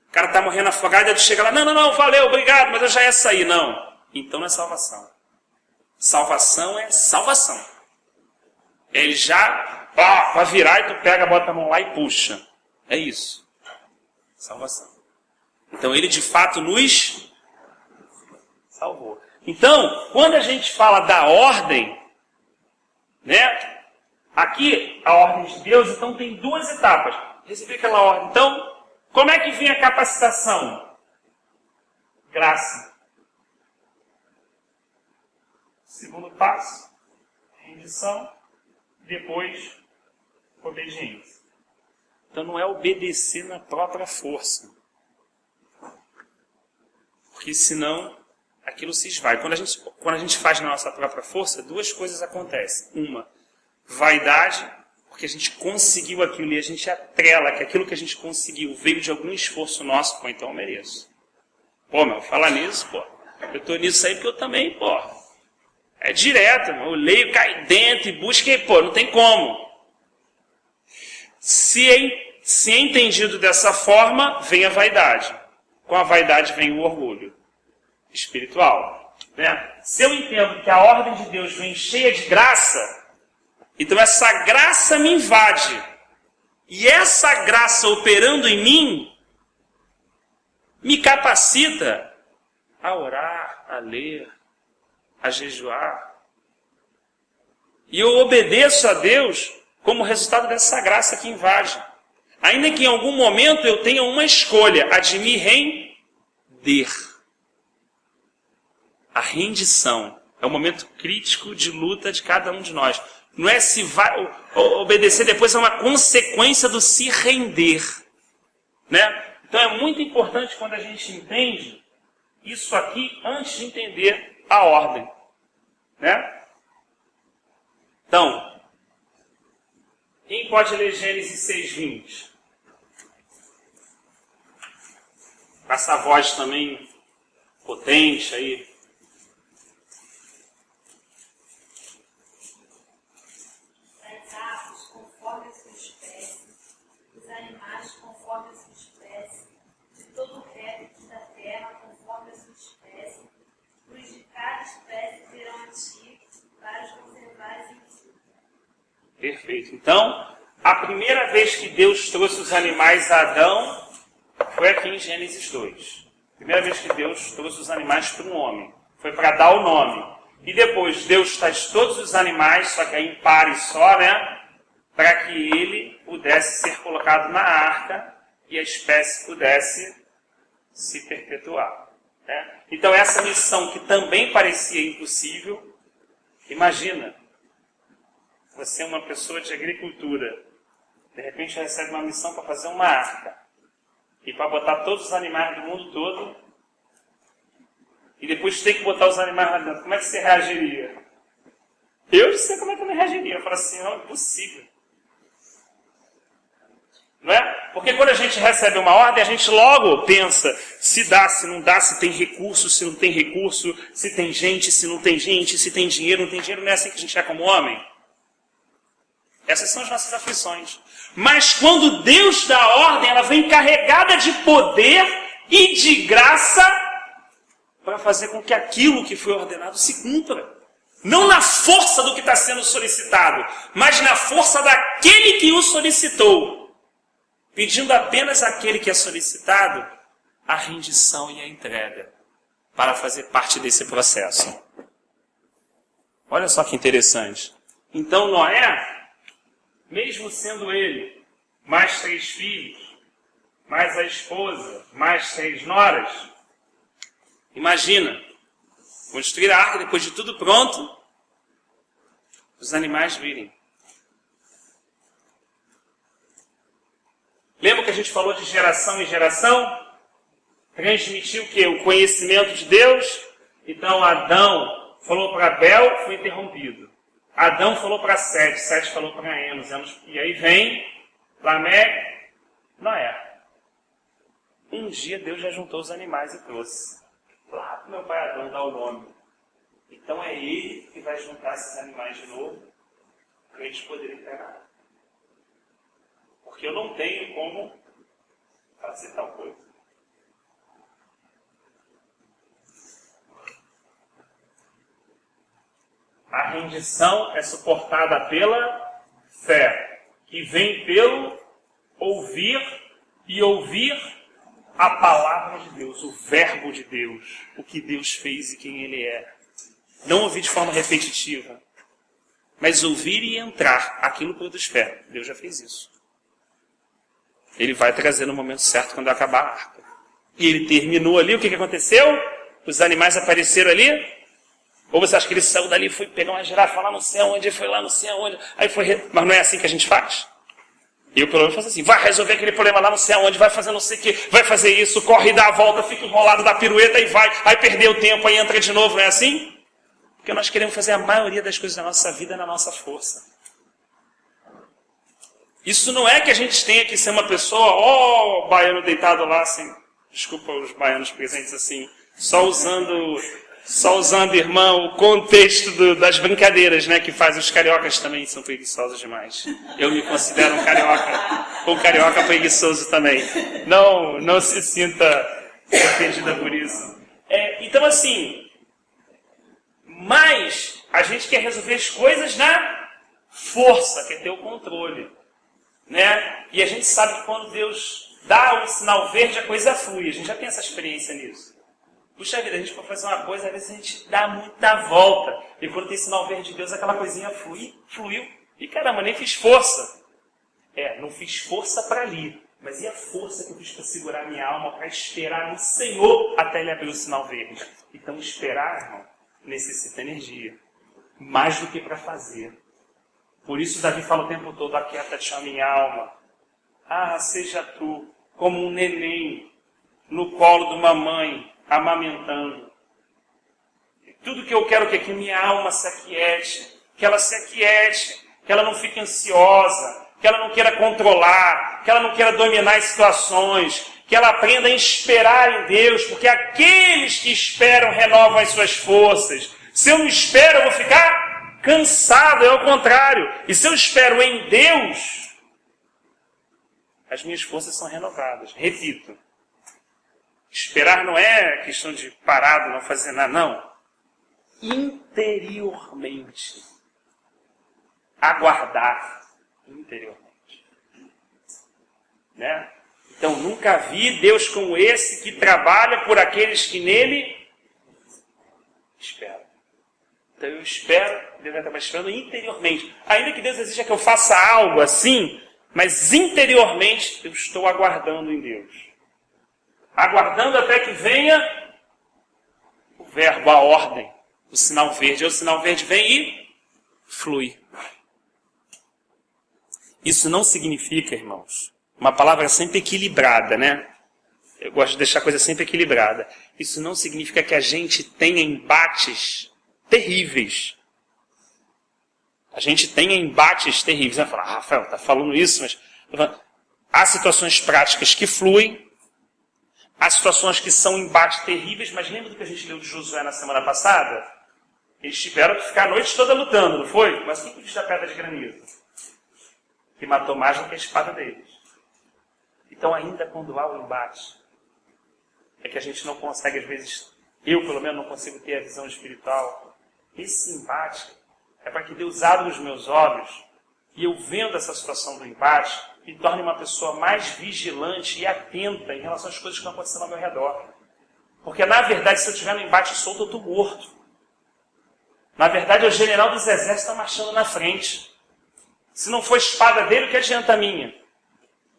[SPEAKER 1] O cara está morrendo afogado e ele chega lá, não, valeu, obrigado, mas eu já ia sair. Não, então não é salvação. Salvação é salvação. Ele já vai virar e tu pega, bota a mão lá e puxa. É isso. Salvação. Então ele de fato nos salvou. Então, quando a gente fala da ordem, né? Aqui, a ordem de Deus, então tem duas etapas. Receber aquela ordem. Então, como é que vem a capacitação? Graça. Segundo passo, rendição. Depois, obediência. Então não é obedecer na própria força. Porque senão aquilo se esvai. Quando a gente faz na nossa própria força, duas coisas acontecem. Uma, vaidade, porque a gente conseguiu aquilo e a gente atrela que aquilo que a gente conseguiu veio de algum esforço nosso, pô, então eu mereço. Falar nisso, eu tô nisso aí porque eu também, é direto, eu leio, cai dentro e busco e, não tem como. Se é entendido dessa forma, vem a vaidade. Com a vaidade vem o orgulho espiritual. Né? Se eu entendo que a ordem de Deus vem cheia de graça, Então essa graça me invade. E essa graça operando em mim me capacita a orar, a ler, a jejuar. E eu obedeço a Deus como resultado dessa graça que invade. Ainda que em algum momento eu tenha uma escolha, a de me render. A rendição é um momento crítico de luta de cada um de nós. Não é se vai obedecer depois, é uma consequência do se render, né? Então é muito importante quando a gente entende isso aqui antes de entender a ordem, né? Então, quem pode ler Gênesis 6:20? Com essa voz também potente aí.
[SPEAKER 3] As aves conforme a sua espécie, os animais conforme a sua espécie, de todo o réptil da terra conforme a sua espécie, os de cada espécie virão a ti para os conservares em ti.
[SPEAKER 1] Perfeito. Então, a primeira vez que Deus trouxe os animais a Adão foi aqui em Gênesis 2. Primeira vez que Deus trouxe os animais para um homem. Foi para dar o nome. E depois Deus traz todos os animais, só que aí em pares só, né? Para que ele pudesse ser colocado na arca e a espécie pudesse se perpetuar, né? Então essa missão que também parecia impossível, imagina, você é uma pessoa de agricultura, de repente recebe uma missão para fazer uma arca e para botar todos os animais do mundo todo e depois tem que botar os animais lá dentro. Como é que você reagiria? Eu não sei como é que eu me reagiria. Eu falo assim, não, é impossível. Não é? Porque quando a gente recebe uma ordem, a gente logo pensa se dá, se não dá, se tem recurso, se não tem recurso, se tem gente, se não tem gente, se tem dinheiro, não tem dinheiro. Não é assim que a gente é como homem? Essas são as nossas aflições. Mas quando Deus dá a ordem, ela vem carregada de poder e de graça para fazer com que aquilo que foi ordenado se cumpra. Não na força do que está sendo solicitado, mas na força daquele que o solicitou. Pedindo apenas àquele que é solicitado a rendição e a entrega para fazer parte desse processo. Olha só que interessante. Então Noé, mesmo sendo ele, mais 3 filhos, mais a esposa, mais 3 noras, imagina, construir a arca depois de tudo pronto, os animais virem. Lembra que a gente falou de geração em geração? Transmitiu o quê? O conhecimento de Deus. Então Adão falou para Abel, foi interrompido. Adão falou para Sete, Sete falou para Enos, e aí vem Lameque, Noé. Um dia Deus já juntou os animais e trouxe. Lá para meu pai Adão dá o nome. Então é ele que vai juntar esses animais de novo para eles poderem pegar. Porque eu não tenho como fazer tal coisa. A rendição é suportada pela fé, que vem pelo ouvir e ouvir a palavra de Deus, o verbo de Deus, o que Deus fez e quem Ele é. Não ouvir de forma repetitiva, mas ouvir e entrar aquilo que produz fé. Deus já fez isso. Ele vai trazer no momento certo quando acabar a arca. E ele terminou ali, o que aconteceu? Os animais apareceram ali? Ou você acha que ele saiu dali e foi pegar uma girafa lá não sei aonde, foi lá não sei aonde, aí foi... Mas não é assim que a gente faz? Eu pelo menos faço assim, vai resolver aquele problema lá não sei aonde, vai fazer não sei o que, vai fazer isso, corre e dá a volta, fica enrolado, dá pirueta e vai, aí perdeu o tempo, aí entra de novo, não é assim? Porque nós queremos fazer a maioria das coisas da nossa vida na nossa força. Isso não é que a gente tenha que ser uma pessoa, baiano deitado lá, assim, desculpa os baianos presentes assim, só usando, irmão, o contexto das brincadeiras, né, que faz os cariocas também são preguiçosos demais. Eu me considero um carioca preguiçoso também. Não se sinta ofendida por isso. Então assim, mas a gente quer resolver as coisas na Força quer ter o controle, né? E a gente sabe que quando Deus dá o sinal verde, a coisa flui. A gente já tem essa experiência nisso. Puxa vida, a gente for fazer uma coisa, às vezes a gente dá muita volta. E quando tem sinal verde de Deus, aquela coisinha fluiu. E caramba, nem fiz força. Não fiz força para ali. Mas e a força que eu fiz para segurar minha alma, para esperar no Senhor até Ele abrir o sinal verde? Então esperar, irmão, necessita energia. Mais do que para fazer. Por isso Davi fala o tempo todo, aquieta-te a minha alma. Seja tu como um neném no colo de uma mãe, amamentando. Tudo que eu quero é que minha alma se aquiete, que ela se aquiete, que ela não fique ansiosa, que ela não queira controlar, que ela não queira dominar as situações, que ela aprenda a esperar em Deus, porque aqueles que esperam renovam as suas forças. Se eu não espero, eu vou ficar cansado, é o contrário. E se eu espero em Deus, as minhas forças são renovadas. Repito, esperar não é questão de parado, não fazer nada, não. Interiormente. Aguardar interiormente. Né? Então, nunca vi Deus como esse que trabalha por aqueles que nele esperam. Então, eu espero, Deus vai estar esperando interiormente. Ainda que Deus exija que eu faça algo assim, mas interiormente eu estou aguardando em Deus. Aguardando até que venha o verbo, a ordem, o sinal verde. Aí o sinal verde vem e flui. Isso não significa, irmãos, uma palavra sempre equilibrada, né? Eu gosto de deixar a coisa sempre equilibrada. Isso não significa que a gente tenha embates terríveis. A gente tenha embates terríveis. Você vai falar, Rafael, está falando isso, mas... Há situações práticas que fluem, há situações que são embates terríveis, mas lembra do que a gente leu de Josué na semana passada? Eles tiveram que ficar a noite toda lutando, não foi? Mas o que disse da pedra de granizo? Que matou mais do que a espada deles. Então, ainda quando há o embate, é que a gente não consegue, às vezes, eu pelo menos não consigo ter a visão espiritual. Esse embate é para que Deus abra os meus olhos e eu vendo essa situação do embate, me torne uma pessoa mais vigilante e atenta em relação às coisas que estão acontecendo ao meu redor. Porque, na verdade, se eu estiver no embate solto, eu estou morto. Na verdade, é o general dos exércitos está marchando na frente. Se não for a espada dele, o que adianta a minha?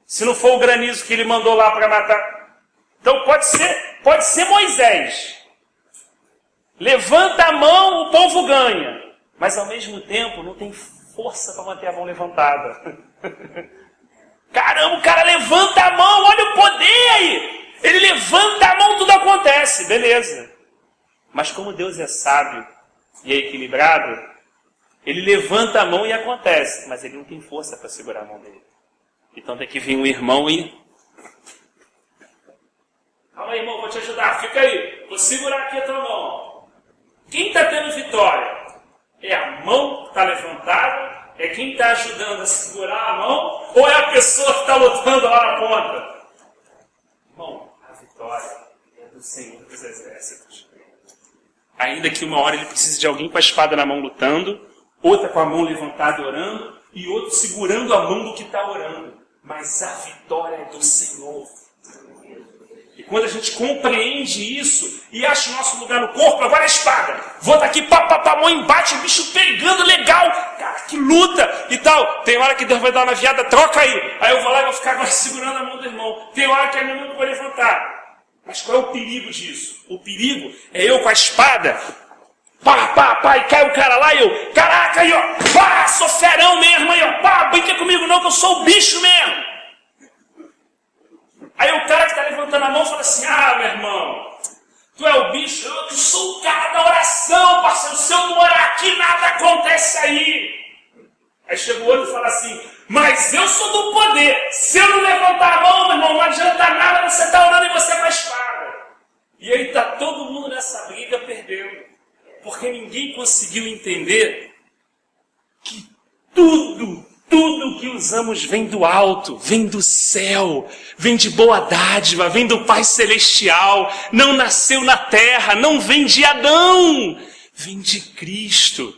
[SPEAKER 1] Se não for o granizo que ele mandou lá para matar. Então pode ser Moisés. Levanta a mão, o povo ganha. Mas ao mesmo tempo não tem força para manter a mão levantada. Caramba, o cara levanta a mão, olha o poder aí. Ele levanta a mão, tudo acontece. Beleza. Mas como Deus é sábio e é equilibrado, ele levanta a mão e acontece, mas ele não tem força para segurar a mão dele. Então tem que vir um irmão e... Calma aí, irmão, vou te ajudar. Fica aí. Vou segurar aqui a tua mão. Quem está tendo vitória? É a mão que está levantada? É quem está ajudando a segurar a mão? Ou é a pessoa que está lutando lá na ponta? Irmão, a vitória é do Senhor dos Exércitos. Ainda que uma hora ele precise de alguém com a espada na mão lutando, outra com a mão levantada orando, e outro segurando a mão do que está orando. Mas a vitória é do Senhor. E quando a gente compreende isso e acha o nosso lugar no corpo, agora a espada. Vou daqui, pá, mão embate, o bicho pegando, legal. Cara, que luta e tal. Tem hora que Deus vai dar uma viada, troca aí. Aí eu vou lá e vou ficar agora segurando a mão do irmão. Tem hora que a minha mão não vai levantar. Mas qual é o perigo disso? O perigo é eu com a espada... Pá, e cai o cara lá e eu, caraca, aí ó, pá, sou ferão mesmo, aí ó, pá, brinca comigo não que eu sou o bicho mesmo. Aí o cara que está levantando a mão fala assim, meu irmão, tu é o bicho, eu sou o cara da oração, parceiro, se eu não orar aqui, nada acontece aí. Aí chega o outro e fala assim, mas eu sou do poder, se eu não levantar a mão, meu irmão, não adianta nada, você está orando e você com a espada. E aí está todo mundo nessa briga perdendo. Porque ninguém conseguiu entender que tudo que usamos vem do alto, vem do céu, vem de boa dádiva, vem do Pai Celestial, não nasceu na terra, não vem de Adão, vem de Cristo.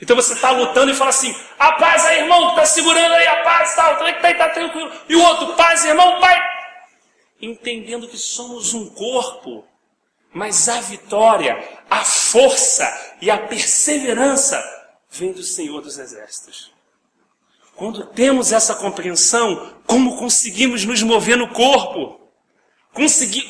[SPEAKER 1] Então você está lutando e fala assim, a paz aí, irmão, está segurando aí a paz, tal, tá tranquilo. E o outro, paz, irmão, pai. Entendendo que somos um corpo, mas a vitória, a força e a perseverança vem do Senhor dos Exércitos. Quando temos essa compreensão, como conseguimos nos mover no corpo?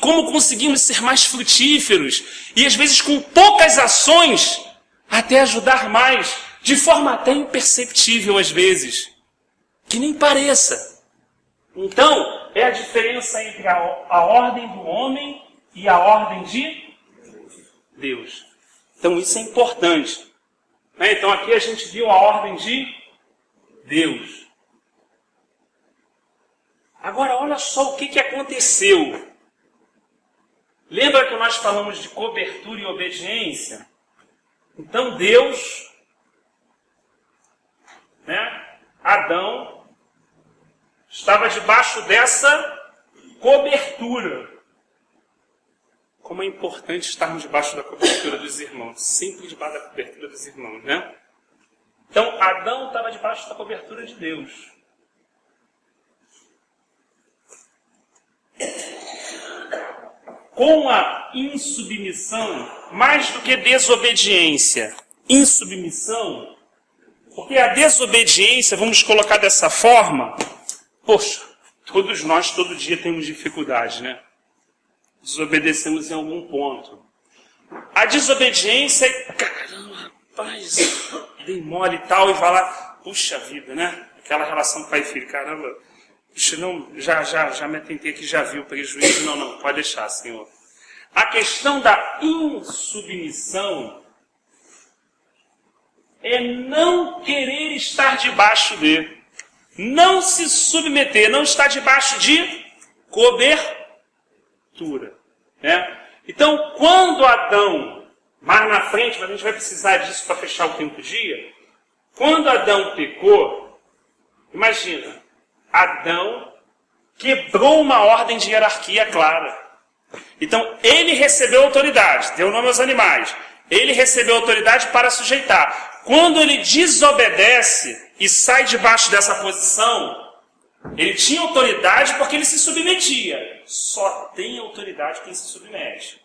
[SPEAKER 1] Como conseguimos ser mais frutíferos? E às vezes com poucas ações, até ajudar mais, de forma até imperceptível às vezes. Que nem pareça. Então, é a diferença entre a ordem do homem e a ordem de Deus. Então isso é importante. Então aqui a gente viu a ordem de Deus. Agora olha só o que aconteceu. Lembra que nós falamos de cobertura e obediência? Então Deus, Adão, estava debaixo dessa cobertura. Como é importante estarmos debaixo da cobertura dos irmãos. Sempre debaixo da cobertura dos irmãos, né? Então, Adão estava debaixo da cobertura de Deus. Com a insubmissão, mais do que desobediência, insubmissão, porque a desobediência, vamos colocar dessa forma, poxa, todos nós todo dia temos dificuldade, né? Desobedecemos em algum ponto. A desobediência é, caramba, rapaz, dei mole e tal, e vai lá, puxa vida, né? Aquela relação pai e filho, caramba, puxa, não, já me atentei aqui, já vi o prejuízo, não, pode deixar, Senhor. A questão da insubmissão é não querer estar debaixo de, não se submeter, não estar debaixo de cobertura. Né? Então, quando Adão, mais na frente, mas a gente vai precisar disso para fechar o quinto dia, quando Adão pecou, imagina, Adão quebrou uma ordem de hierarquia clara. Então, ele recebeu autoridade, deu nome aos animais, ele recebeu autoridade para sujeitar. Quando ele desobedece e sai debaixo dessa posição, ele tinha autoridade porque ele se submetia. Só tem autoridade quem se submete.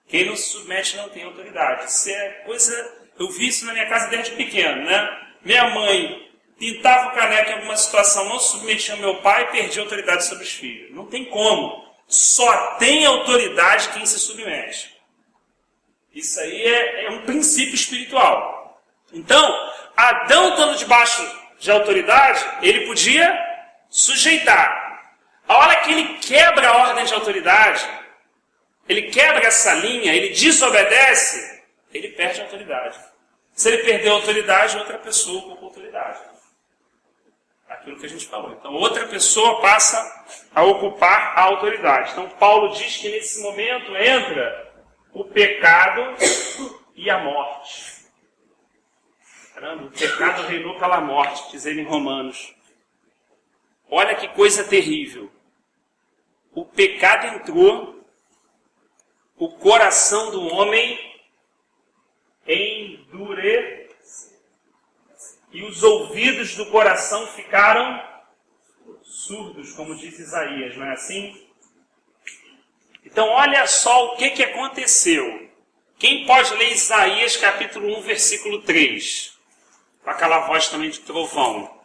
[SPEAKER 1] Quem não se submete não tem autoridade. Isso é coisa... Eu vi isso na minha casa desde pequeno, né? Minha mãe pintava o caneco em alguma situação, não submetia ao meu pai e perdia autoridade sobre os filhos. Não tem como. Só tem autoridade quem se submete. Isso aí é um princípio espiritual. Então, Adão estando debaixo de autoridade, ele podia sujeitar. A hora que ele quebra a ordem de autoridade, ele quebra essa linha, ele desobedece, ele perde a autoridade. Se ele perder a autoridade, outra pessoa ocupa a autoridade. Aquilo que a gente falou. Então, outra pessoa passa a ocupar a autoridade. Então, Paulo diz que nesse momento entra o pecado e a morte. Caramba, o pecado reinou pela morte, diz ele em Romanos. Olha que coisa terrível. O pecado entrou, o coração do homem endureceu. E os ouvidos do coração ficaram surdos, como diz Isaías, não é assim? Então, olha só o que aconteceu. Quem pode ler Isaías capítulo 1, versículo 3? Com aquela voz também de trovão.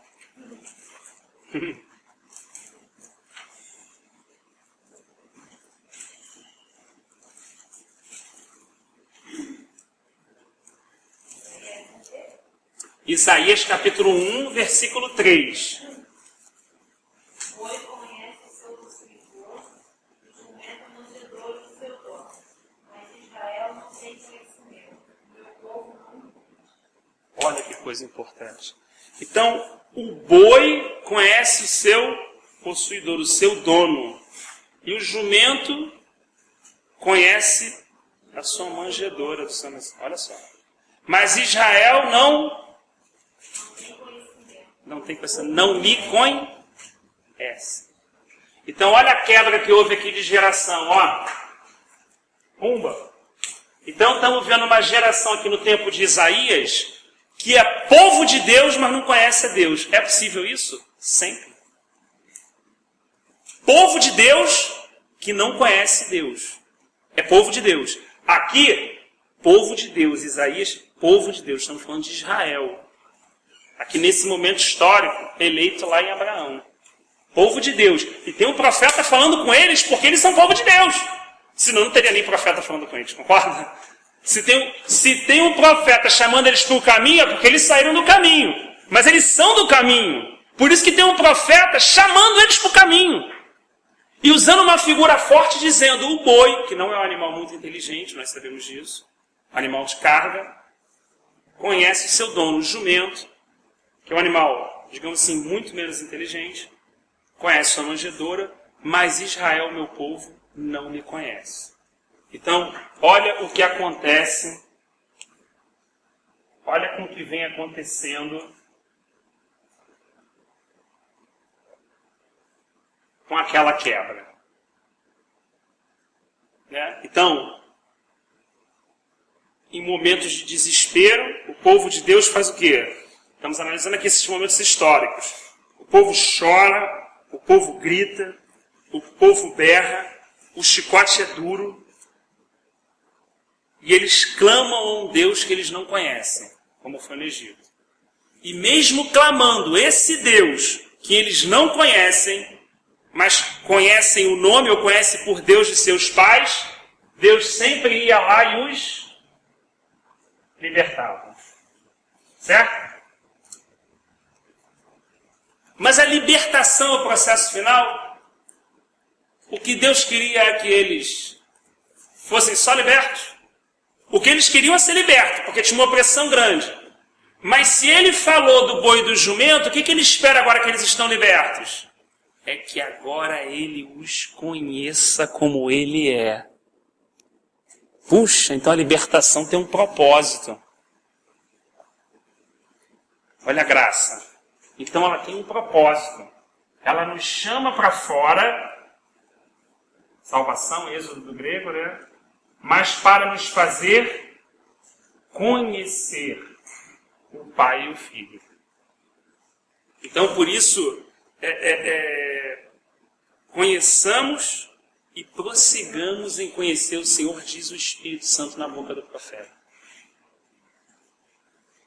[SPEAKER 1] Isaías capítulo 1, versículo 3.
[SPEAKER 3] Boi conhece o seu possuidor, e jumento manjedor do seu dono. Mas Israel não tem conhecimento. Meu povo não.
[SPEAKER 1] Olha que coisa importante. Então, o boi conhece o seu possuidor, o seu dono. E o jumento conhece a sua manjedora. Olha só. Mas Israel não tem conhecimento, não me conhece. Então, olha a quebra que houve aqui de geração, ó. Pumba. Então, estamos vendo uma geração aqui no tempo de Isaías, que é povo de Deus, mas não conhece a Deus. É possível isso? Sempre. Povo de Deus que não conhece Deus. É povo de Deus. Aqui, povo de Deus. Isaías, povo de Deus. Estamos falando de Israel. Aqui nesse momento histórico, eleito lá em Abraão. Povo de Deus. E tem um profeta falando com eles porque eles são povo de Deus. Senão não teria nem profeta falando com eles, concorda? Se tem um profeta chamando eles para o caminho, é porque eles saíram do caminho. Mas eles são do caminho. Por isso que tem um profeta chamando eles para o caminho. E usando uma figura forte, dizendo, o boi, que não é um animal muito inteligente, nós sabemos disso, animal de carga, conhece seu dono, o jumento, que é um animal, digamos assim, muito menos inteligente, conhece sua manjedoura, mas Israel, meu povo, não me conhece. Então, olha o que acontece, olha com o que vem acontecendo com aquela quebra. Né? Então, em momentos de desespero, o povo de Deus faz o quê? Estamos analisando aqui esses momentos históricos. O povo chora, o povo grita, o povo berra, o chicote é duro, e eles clamam a um Deus que eles não conhecem, como foi no Egito. E mesmo clamando esse Deus que eles não conhecem, mas conhecem o nome ou conhecem por Deus de seus pais, Deus sempre ia lá e os libertava. Certo? Mas a libertação é o processo final. O que Deus queria é que eles fossem só libertos. O que eles queriam é ser libertos, porque tinha uma opressão grande. Mas se ele falou do boi e do jumento, o que ele espera agora que eles estão libertos? É que agora ele os conheça como ele é. Puxa, então a libertação tem um propósito. Olha a graça. Então ela tem um propósito. Ela nos chama para fora, salvação, êxodo do grego, né? Mas para nos fazer conhecer o Pai e o Filho. Então, por isso, conheçamos e prossigamos em conhecer o Senhor, diz o Espírito Santo na boca do profeta.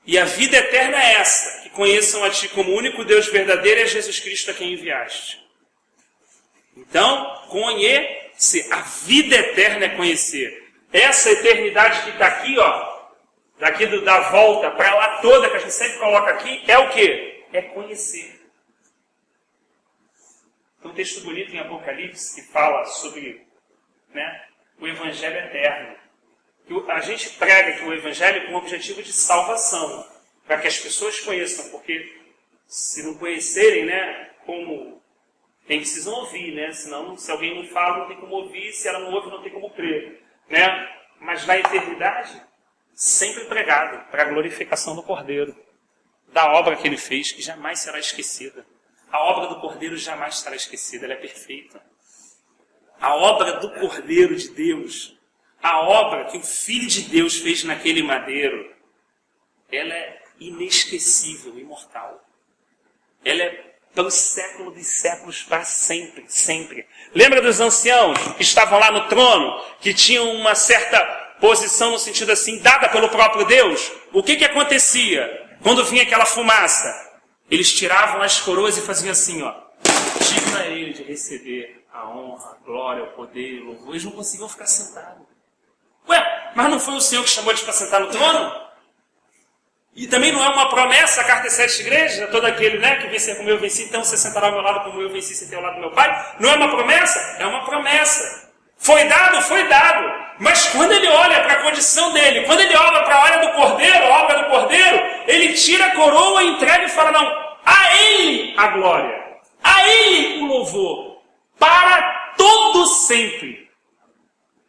[SPEAKER 1] E a vida eterna é essa, que conheçam a Ti como único Deus verdadeiro e a Jesus Cristo a quem enviaste. Então, conhecer. A vida eterna é conhecer. Essa eternidade que está aqui, ó, daqui da volta para lá toda, que a gente sempre coloca aqui, é o quê? É conhecer. Tem um texto bonito em Apocalipse que fala sobre, né, o Evangelho eterno. A gente prega que o Evangelho com o objetivo de salvação, para que as pessoas conheçam, porque se não conhecerem, né, como precisam ouvir, né, senão se alguém não fala não tem como ouvir, se ela não ouve não tem como crer, né? Mas na eternidade, sempre pregado para a glorificação do Cordeiro, da obra que ele fez, que jamais será esquecida. A obra do Cordeiro jamais será esquecida, ela é perfeita. A obra do Cordeiro de Deus, a obra que o Filho de Deus fez naquele madeiro, ela é inesquecível, imortal. Ela é pelos séculos dos séculos para sempre, sempre. Lembra dos anciãos que estavam lá no trono, que tinham uma certa posição no sentido assim, dada pelo próprio Deus? O que acontecia quando vinha aquela fumaça? Eles tiravam as coroas e faziam assim, ó. Digno é ele de receber a honra, a glória, o poder, o louvor. Eles não conseguiam ficar sentados. Ué, mas não foi o Senhor que chamou eles para sentar no trono? E também não é uma promessa a carta às 7 igrejas, todo aquele, né, que vencer como eu venci, então você sentará ao meu lado como eu venci, sentei ao lado do meu Pai? Não é uma promessa? É uma promessa. Foi dado? Foi dado. Mas quando ele olha para a condição dele, quando ele olha para a obra do Cordeiro, ele tira a coroa, entrega e fala, não, a ele a glória, a ele o louvor, para todo sempre.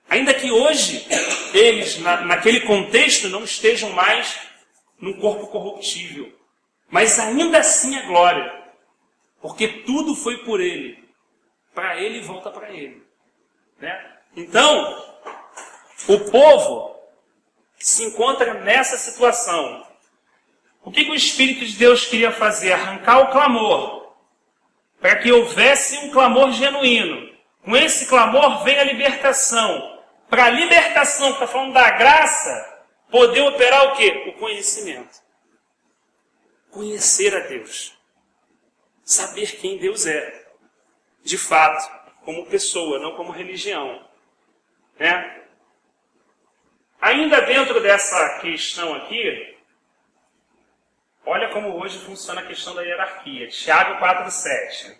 [SPEAKER 1] Ainda que hoje eles, naquele contexto, não estejam mais num corpo corruptível. Mas ainda assim a glória. Porque tudo foi por ele. Para ele volta para ele. Né? Então, o povo se encontra nessa situação. O que o Espírito de Deus queria fazer? Arrancar o clamor, para que houvesse um clamor genuíno. Com esse clamor vem a libertação. Para a libertação, que está falando da graça, poder operar o quê? O conhecimento. Conhecer a Deus. Saber quem Deus é. De fato, como pessoa, não como religião. Né? Ainda dentro dessa questão aqui, olha como hoje funciona a questão da hierarquia. Tiago 4,7.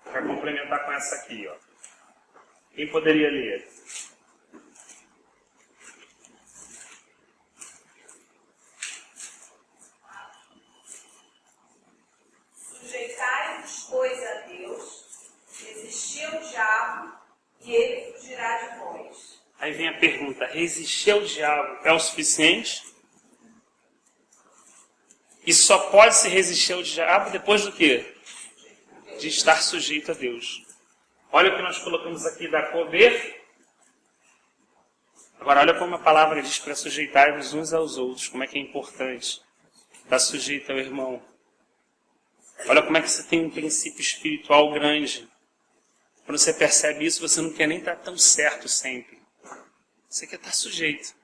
[SPEAKER 1] Para complementar com essa aqui, ó. Quem poderia ler?
[SPEAKER 3] Sujeitai-vos, pois, a Deus, resistir ao diabo, e ele fugirá de vós.
[SPEAKER 1] Aí vem a pergunta, resistir ao diabo é o suficiente? E só pode se resistir ao diabo depois do quê? De estar sujeito a Deus. Olha o que nós colocamos aqui da cor B. Agora olha como a palavra diz para sujeitar-vos uns aos outros. Como é que é importante estar sujeito ao irmão. Olha como é que você tem um princípio espiritual grande. Quando você percebe isso, você não quer nem estar tão certo sempre. Você quer estar sujeito.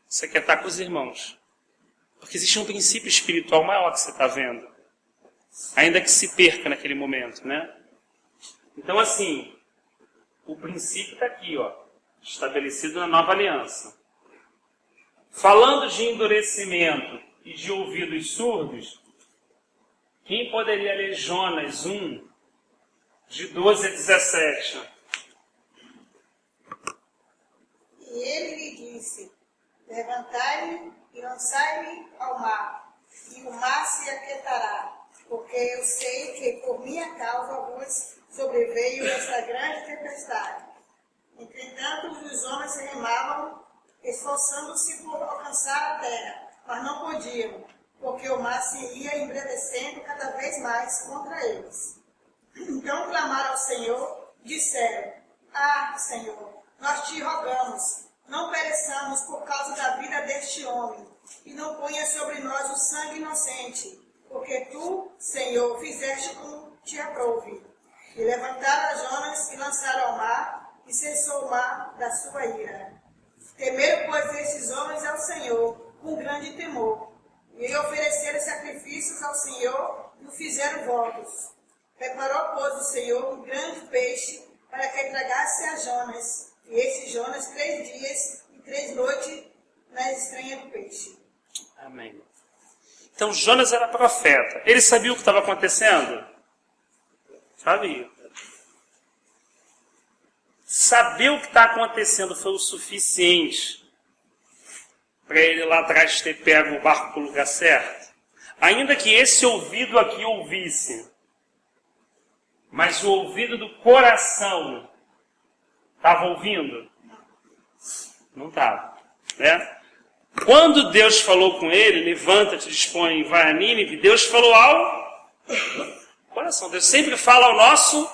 [SPEAKER 1] Você quer estar com os irmãos. Porque existe um princípio espiritual maior que você está vendo. Ainda que se perca naquele momento, né? Então, assim, o princípio está aqui, ó, estabelecido na nova aliança. Falando de endurecimento e de ouvidos surdos, quem poderia ler Jonas 1, de 12 a 17?
[SPEAKER 2] E ele lhe disse, levantai-me e lançai-me ao mar, e o mar se aquietará, porque eu sei que por minha causa vos sobreveio esta grande tempestade. Entretanto, os homens se remavam, esforçando-se por alcançar a terra, mas não podiam, porque o mar se ia embravecendo cada vez mais contra eles. Então clamaram ao Senhor, disseram, ah, Senhor, nós te rogamos, não pereçamos por causa da vida deste homem, e não ponha sobre nós o sangue inocente, porque tu, Senhor, fizeste como te aprouve. E levantaram a Jonas e lançaram ao mar, e cessou o mar da sua ira. Temeram, pois, estes homens ao Senhor, com grande temor, e ofereceram sacrifícios ao Senhor, e o fizeram votos. Preparou, pois, o Senhor um grande peixe, para que tragasse a Jonas, e esse Jonas 3 dias e 3 noites na estranha do peixe.
[SPEAKER 1] Amém. Então Jonas era profeta. Ele sabia o que estava acontecendo? Sabia. Saber o que está acontecendo foi o suficiente para ele lá atrás ter pego o barco para o lugar certo? Ainda que esse ouvido aqui ouvisse, mas o ouvido do coração estava ouvindo? Não estava, né? Quando Deus falou com ele, levanta-te, dispõe, vai a Nínive, Deus falou ao coração. Deus sempre fala ao nosso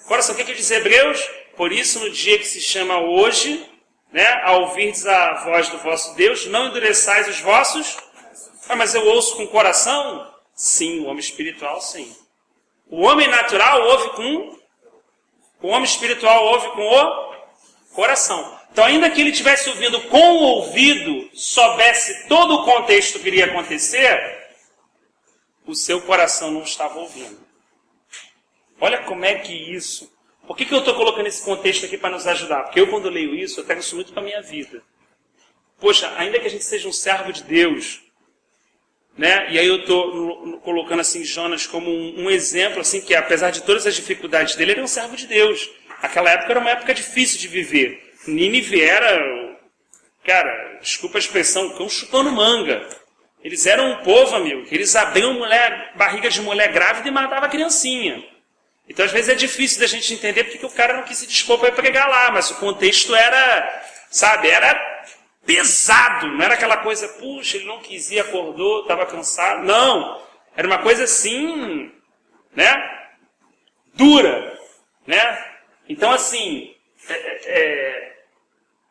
[SPEAKER 1] coração. O que diz Hebreus? Por isso, no dia que se chama hoje, né, ao ouvirdes a voz do vosso Deus, não endureçais os vossos. Ah, mas eu ouço com o coração? Sim, o homem espiritual, sim. O homem natural ouve com... O homem espiritual ouve com o coração. Então, ainda que ele estivesse ouvindo com o ouvido, soubesse todo o contexto que iria acontecer, o seu coração não estava ouvindo. Olha como é que isso... Por que eu estou colocando esse contexto aqui para nos ajudar? Porque eu, quando leio isso, eu trago isso muito para a minha vida. Poxa, ainda que a gente seja um servo de Deus, né? E aí eu estou colocando assim Jonas como um exemplo, assim, que apesar de todas as dificuldades dele, ele era um servo de Deus. Aquela época era uma época difícil de viver. Nínive era, cara, desculpa a expressão, cão chupando manga. Eles eram um povo, amigo, que eles abriam barriga de mulher grávida e matavam a criancinha. Então, às vezes, é difícil da gente entender porque o cara não quis se dispor para pregar lá, mas o contexto era, sabe, era pesado, não era aquela coisa, puxa, ele não quis ir, acordou, estava cansado. Não, era uma coisa assim, né, dura, né. Então, assim,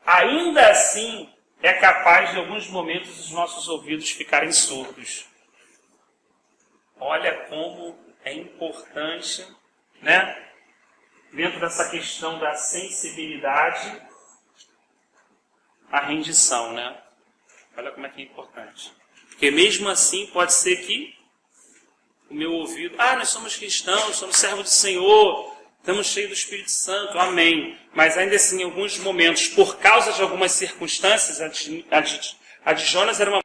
[SPEAKER 1] ainda assim, é capaz de, em alguns momentos, os nossos ouvidos ficarem surdos. Olha como é importante, né? Dentro dessa questão da sensibilidade, a rendição, né? Olha como é que é importante. Porque mesmo assim pode ser que o meu ouvido... nós somos cristãos, somos servos do Senhor, estamos cheios do Espírito Santo, amém. Mas ainda assim, em alguns momentos, por causa de algumas circunstâncias, a de Jonas era uma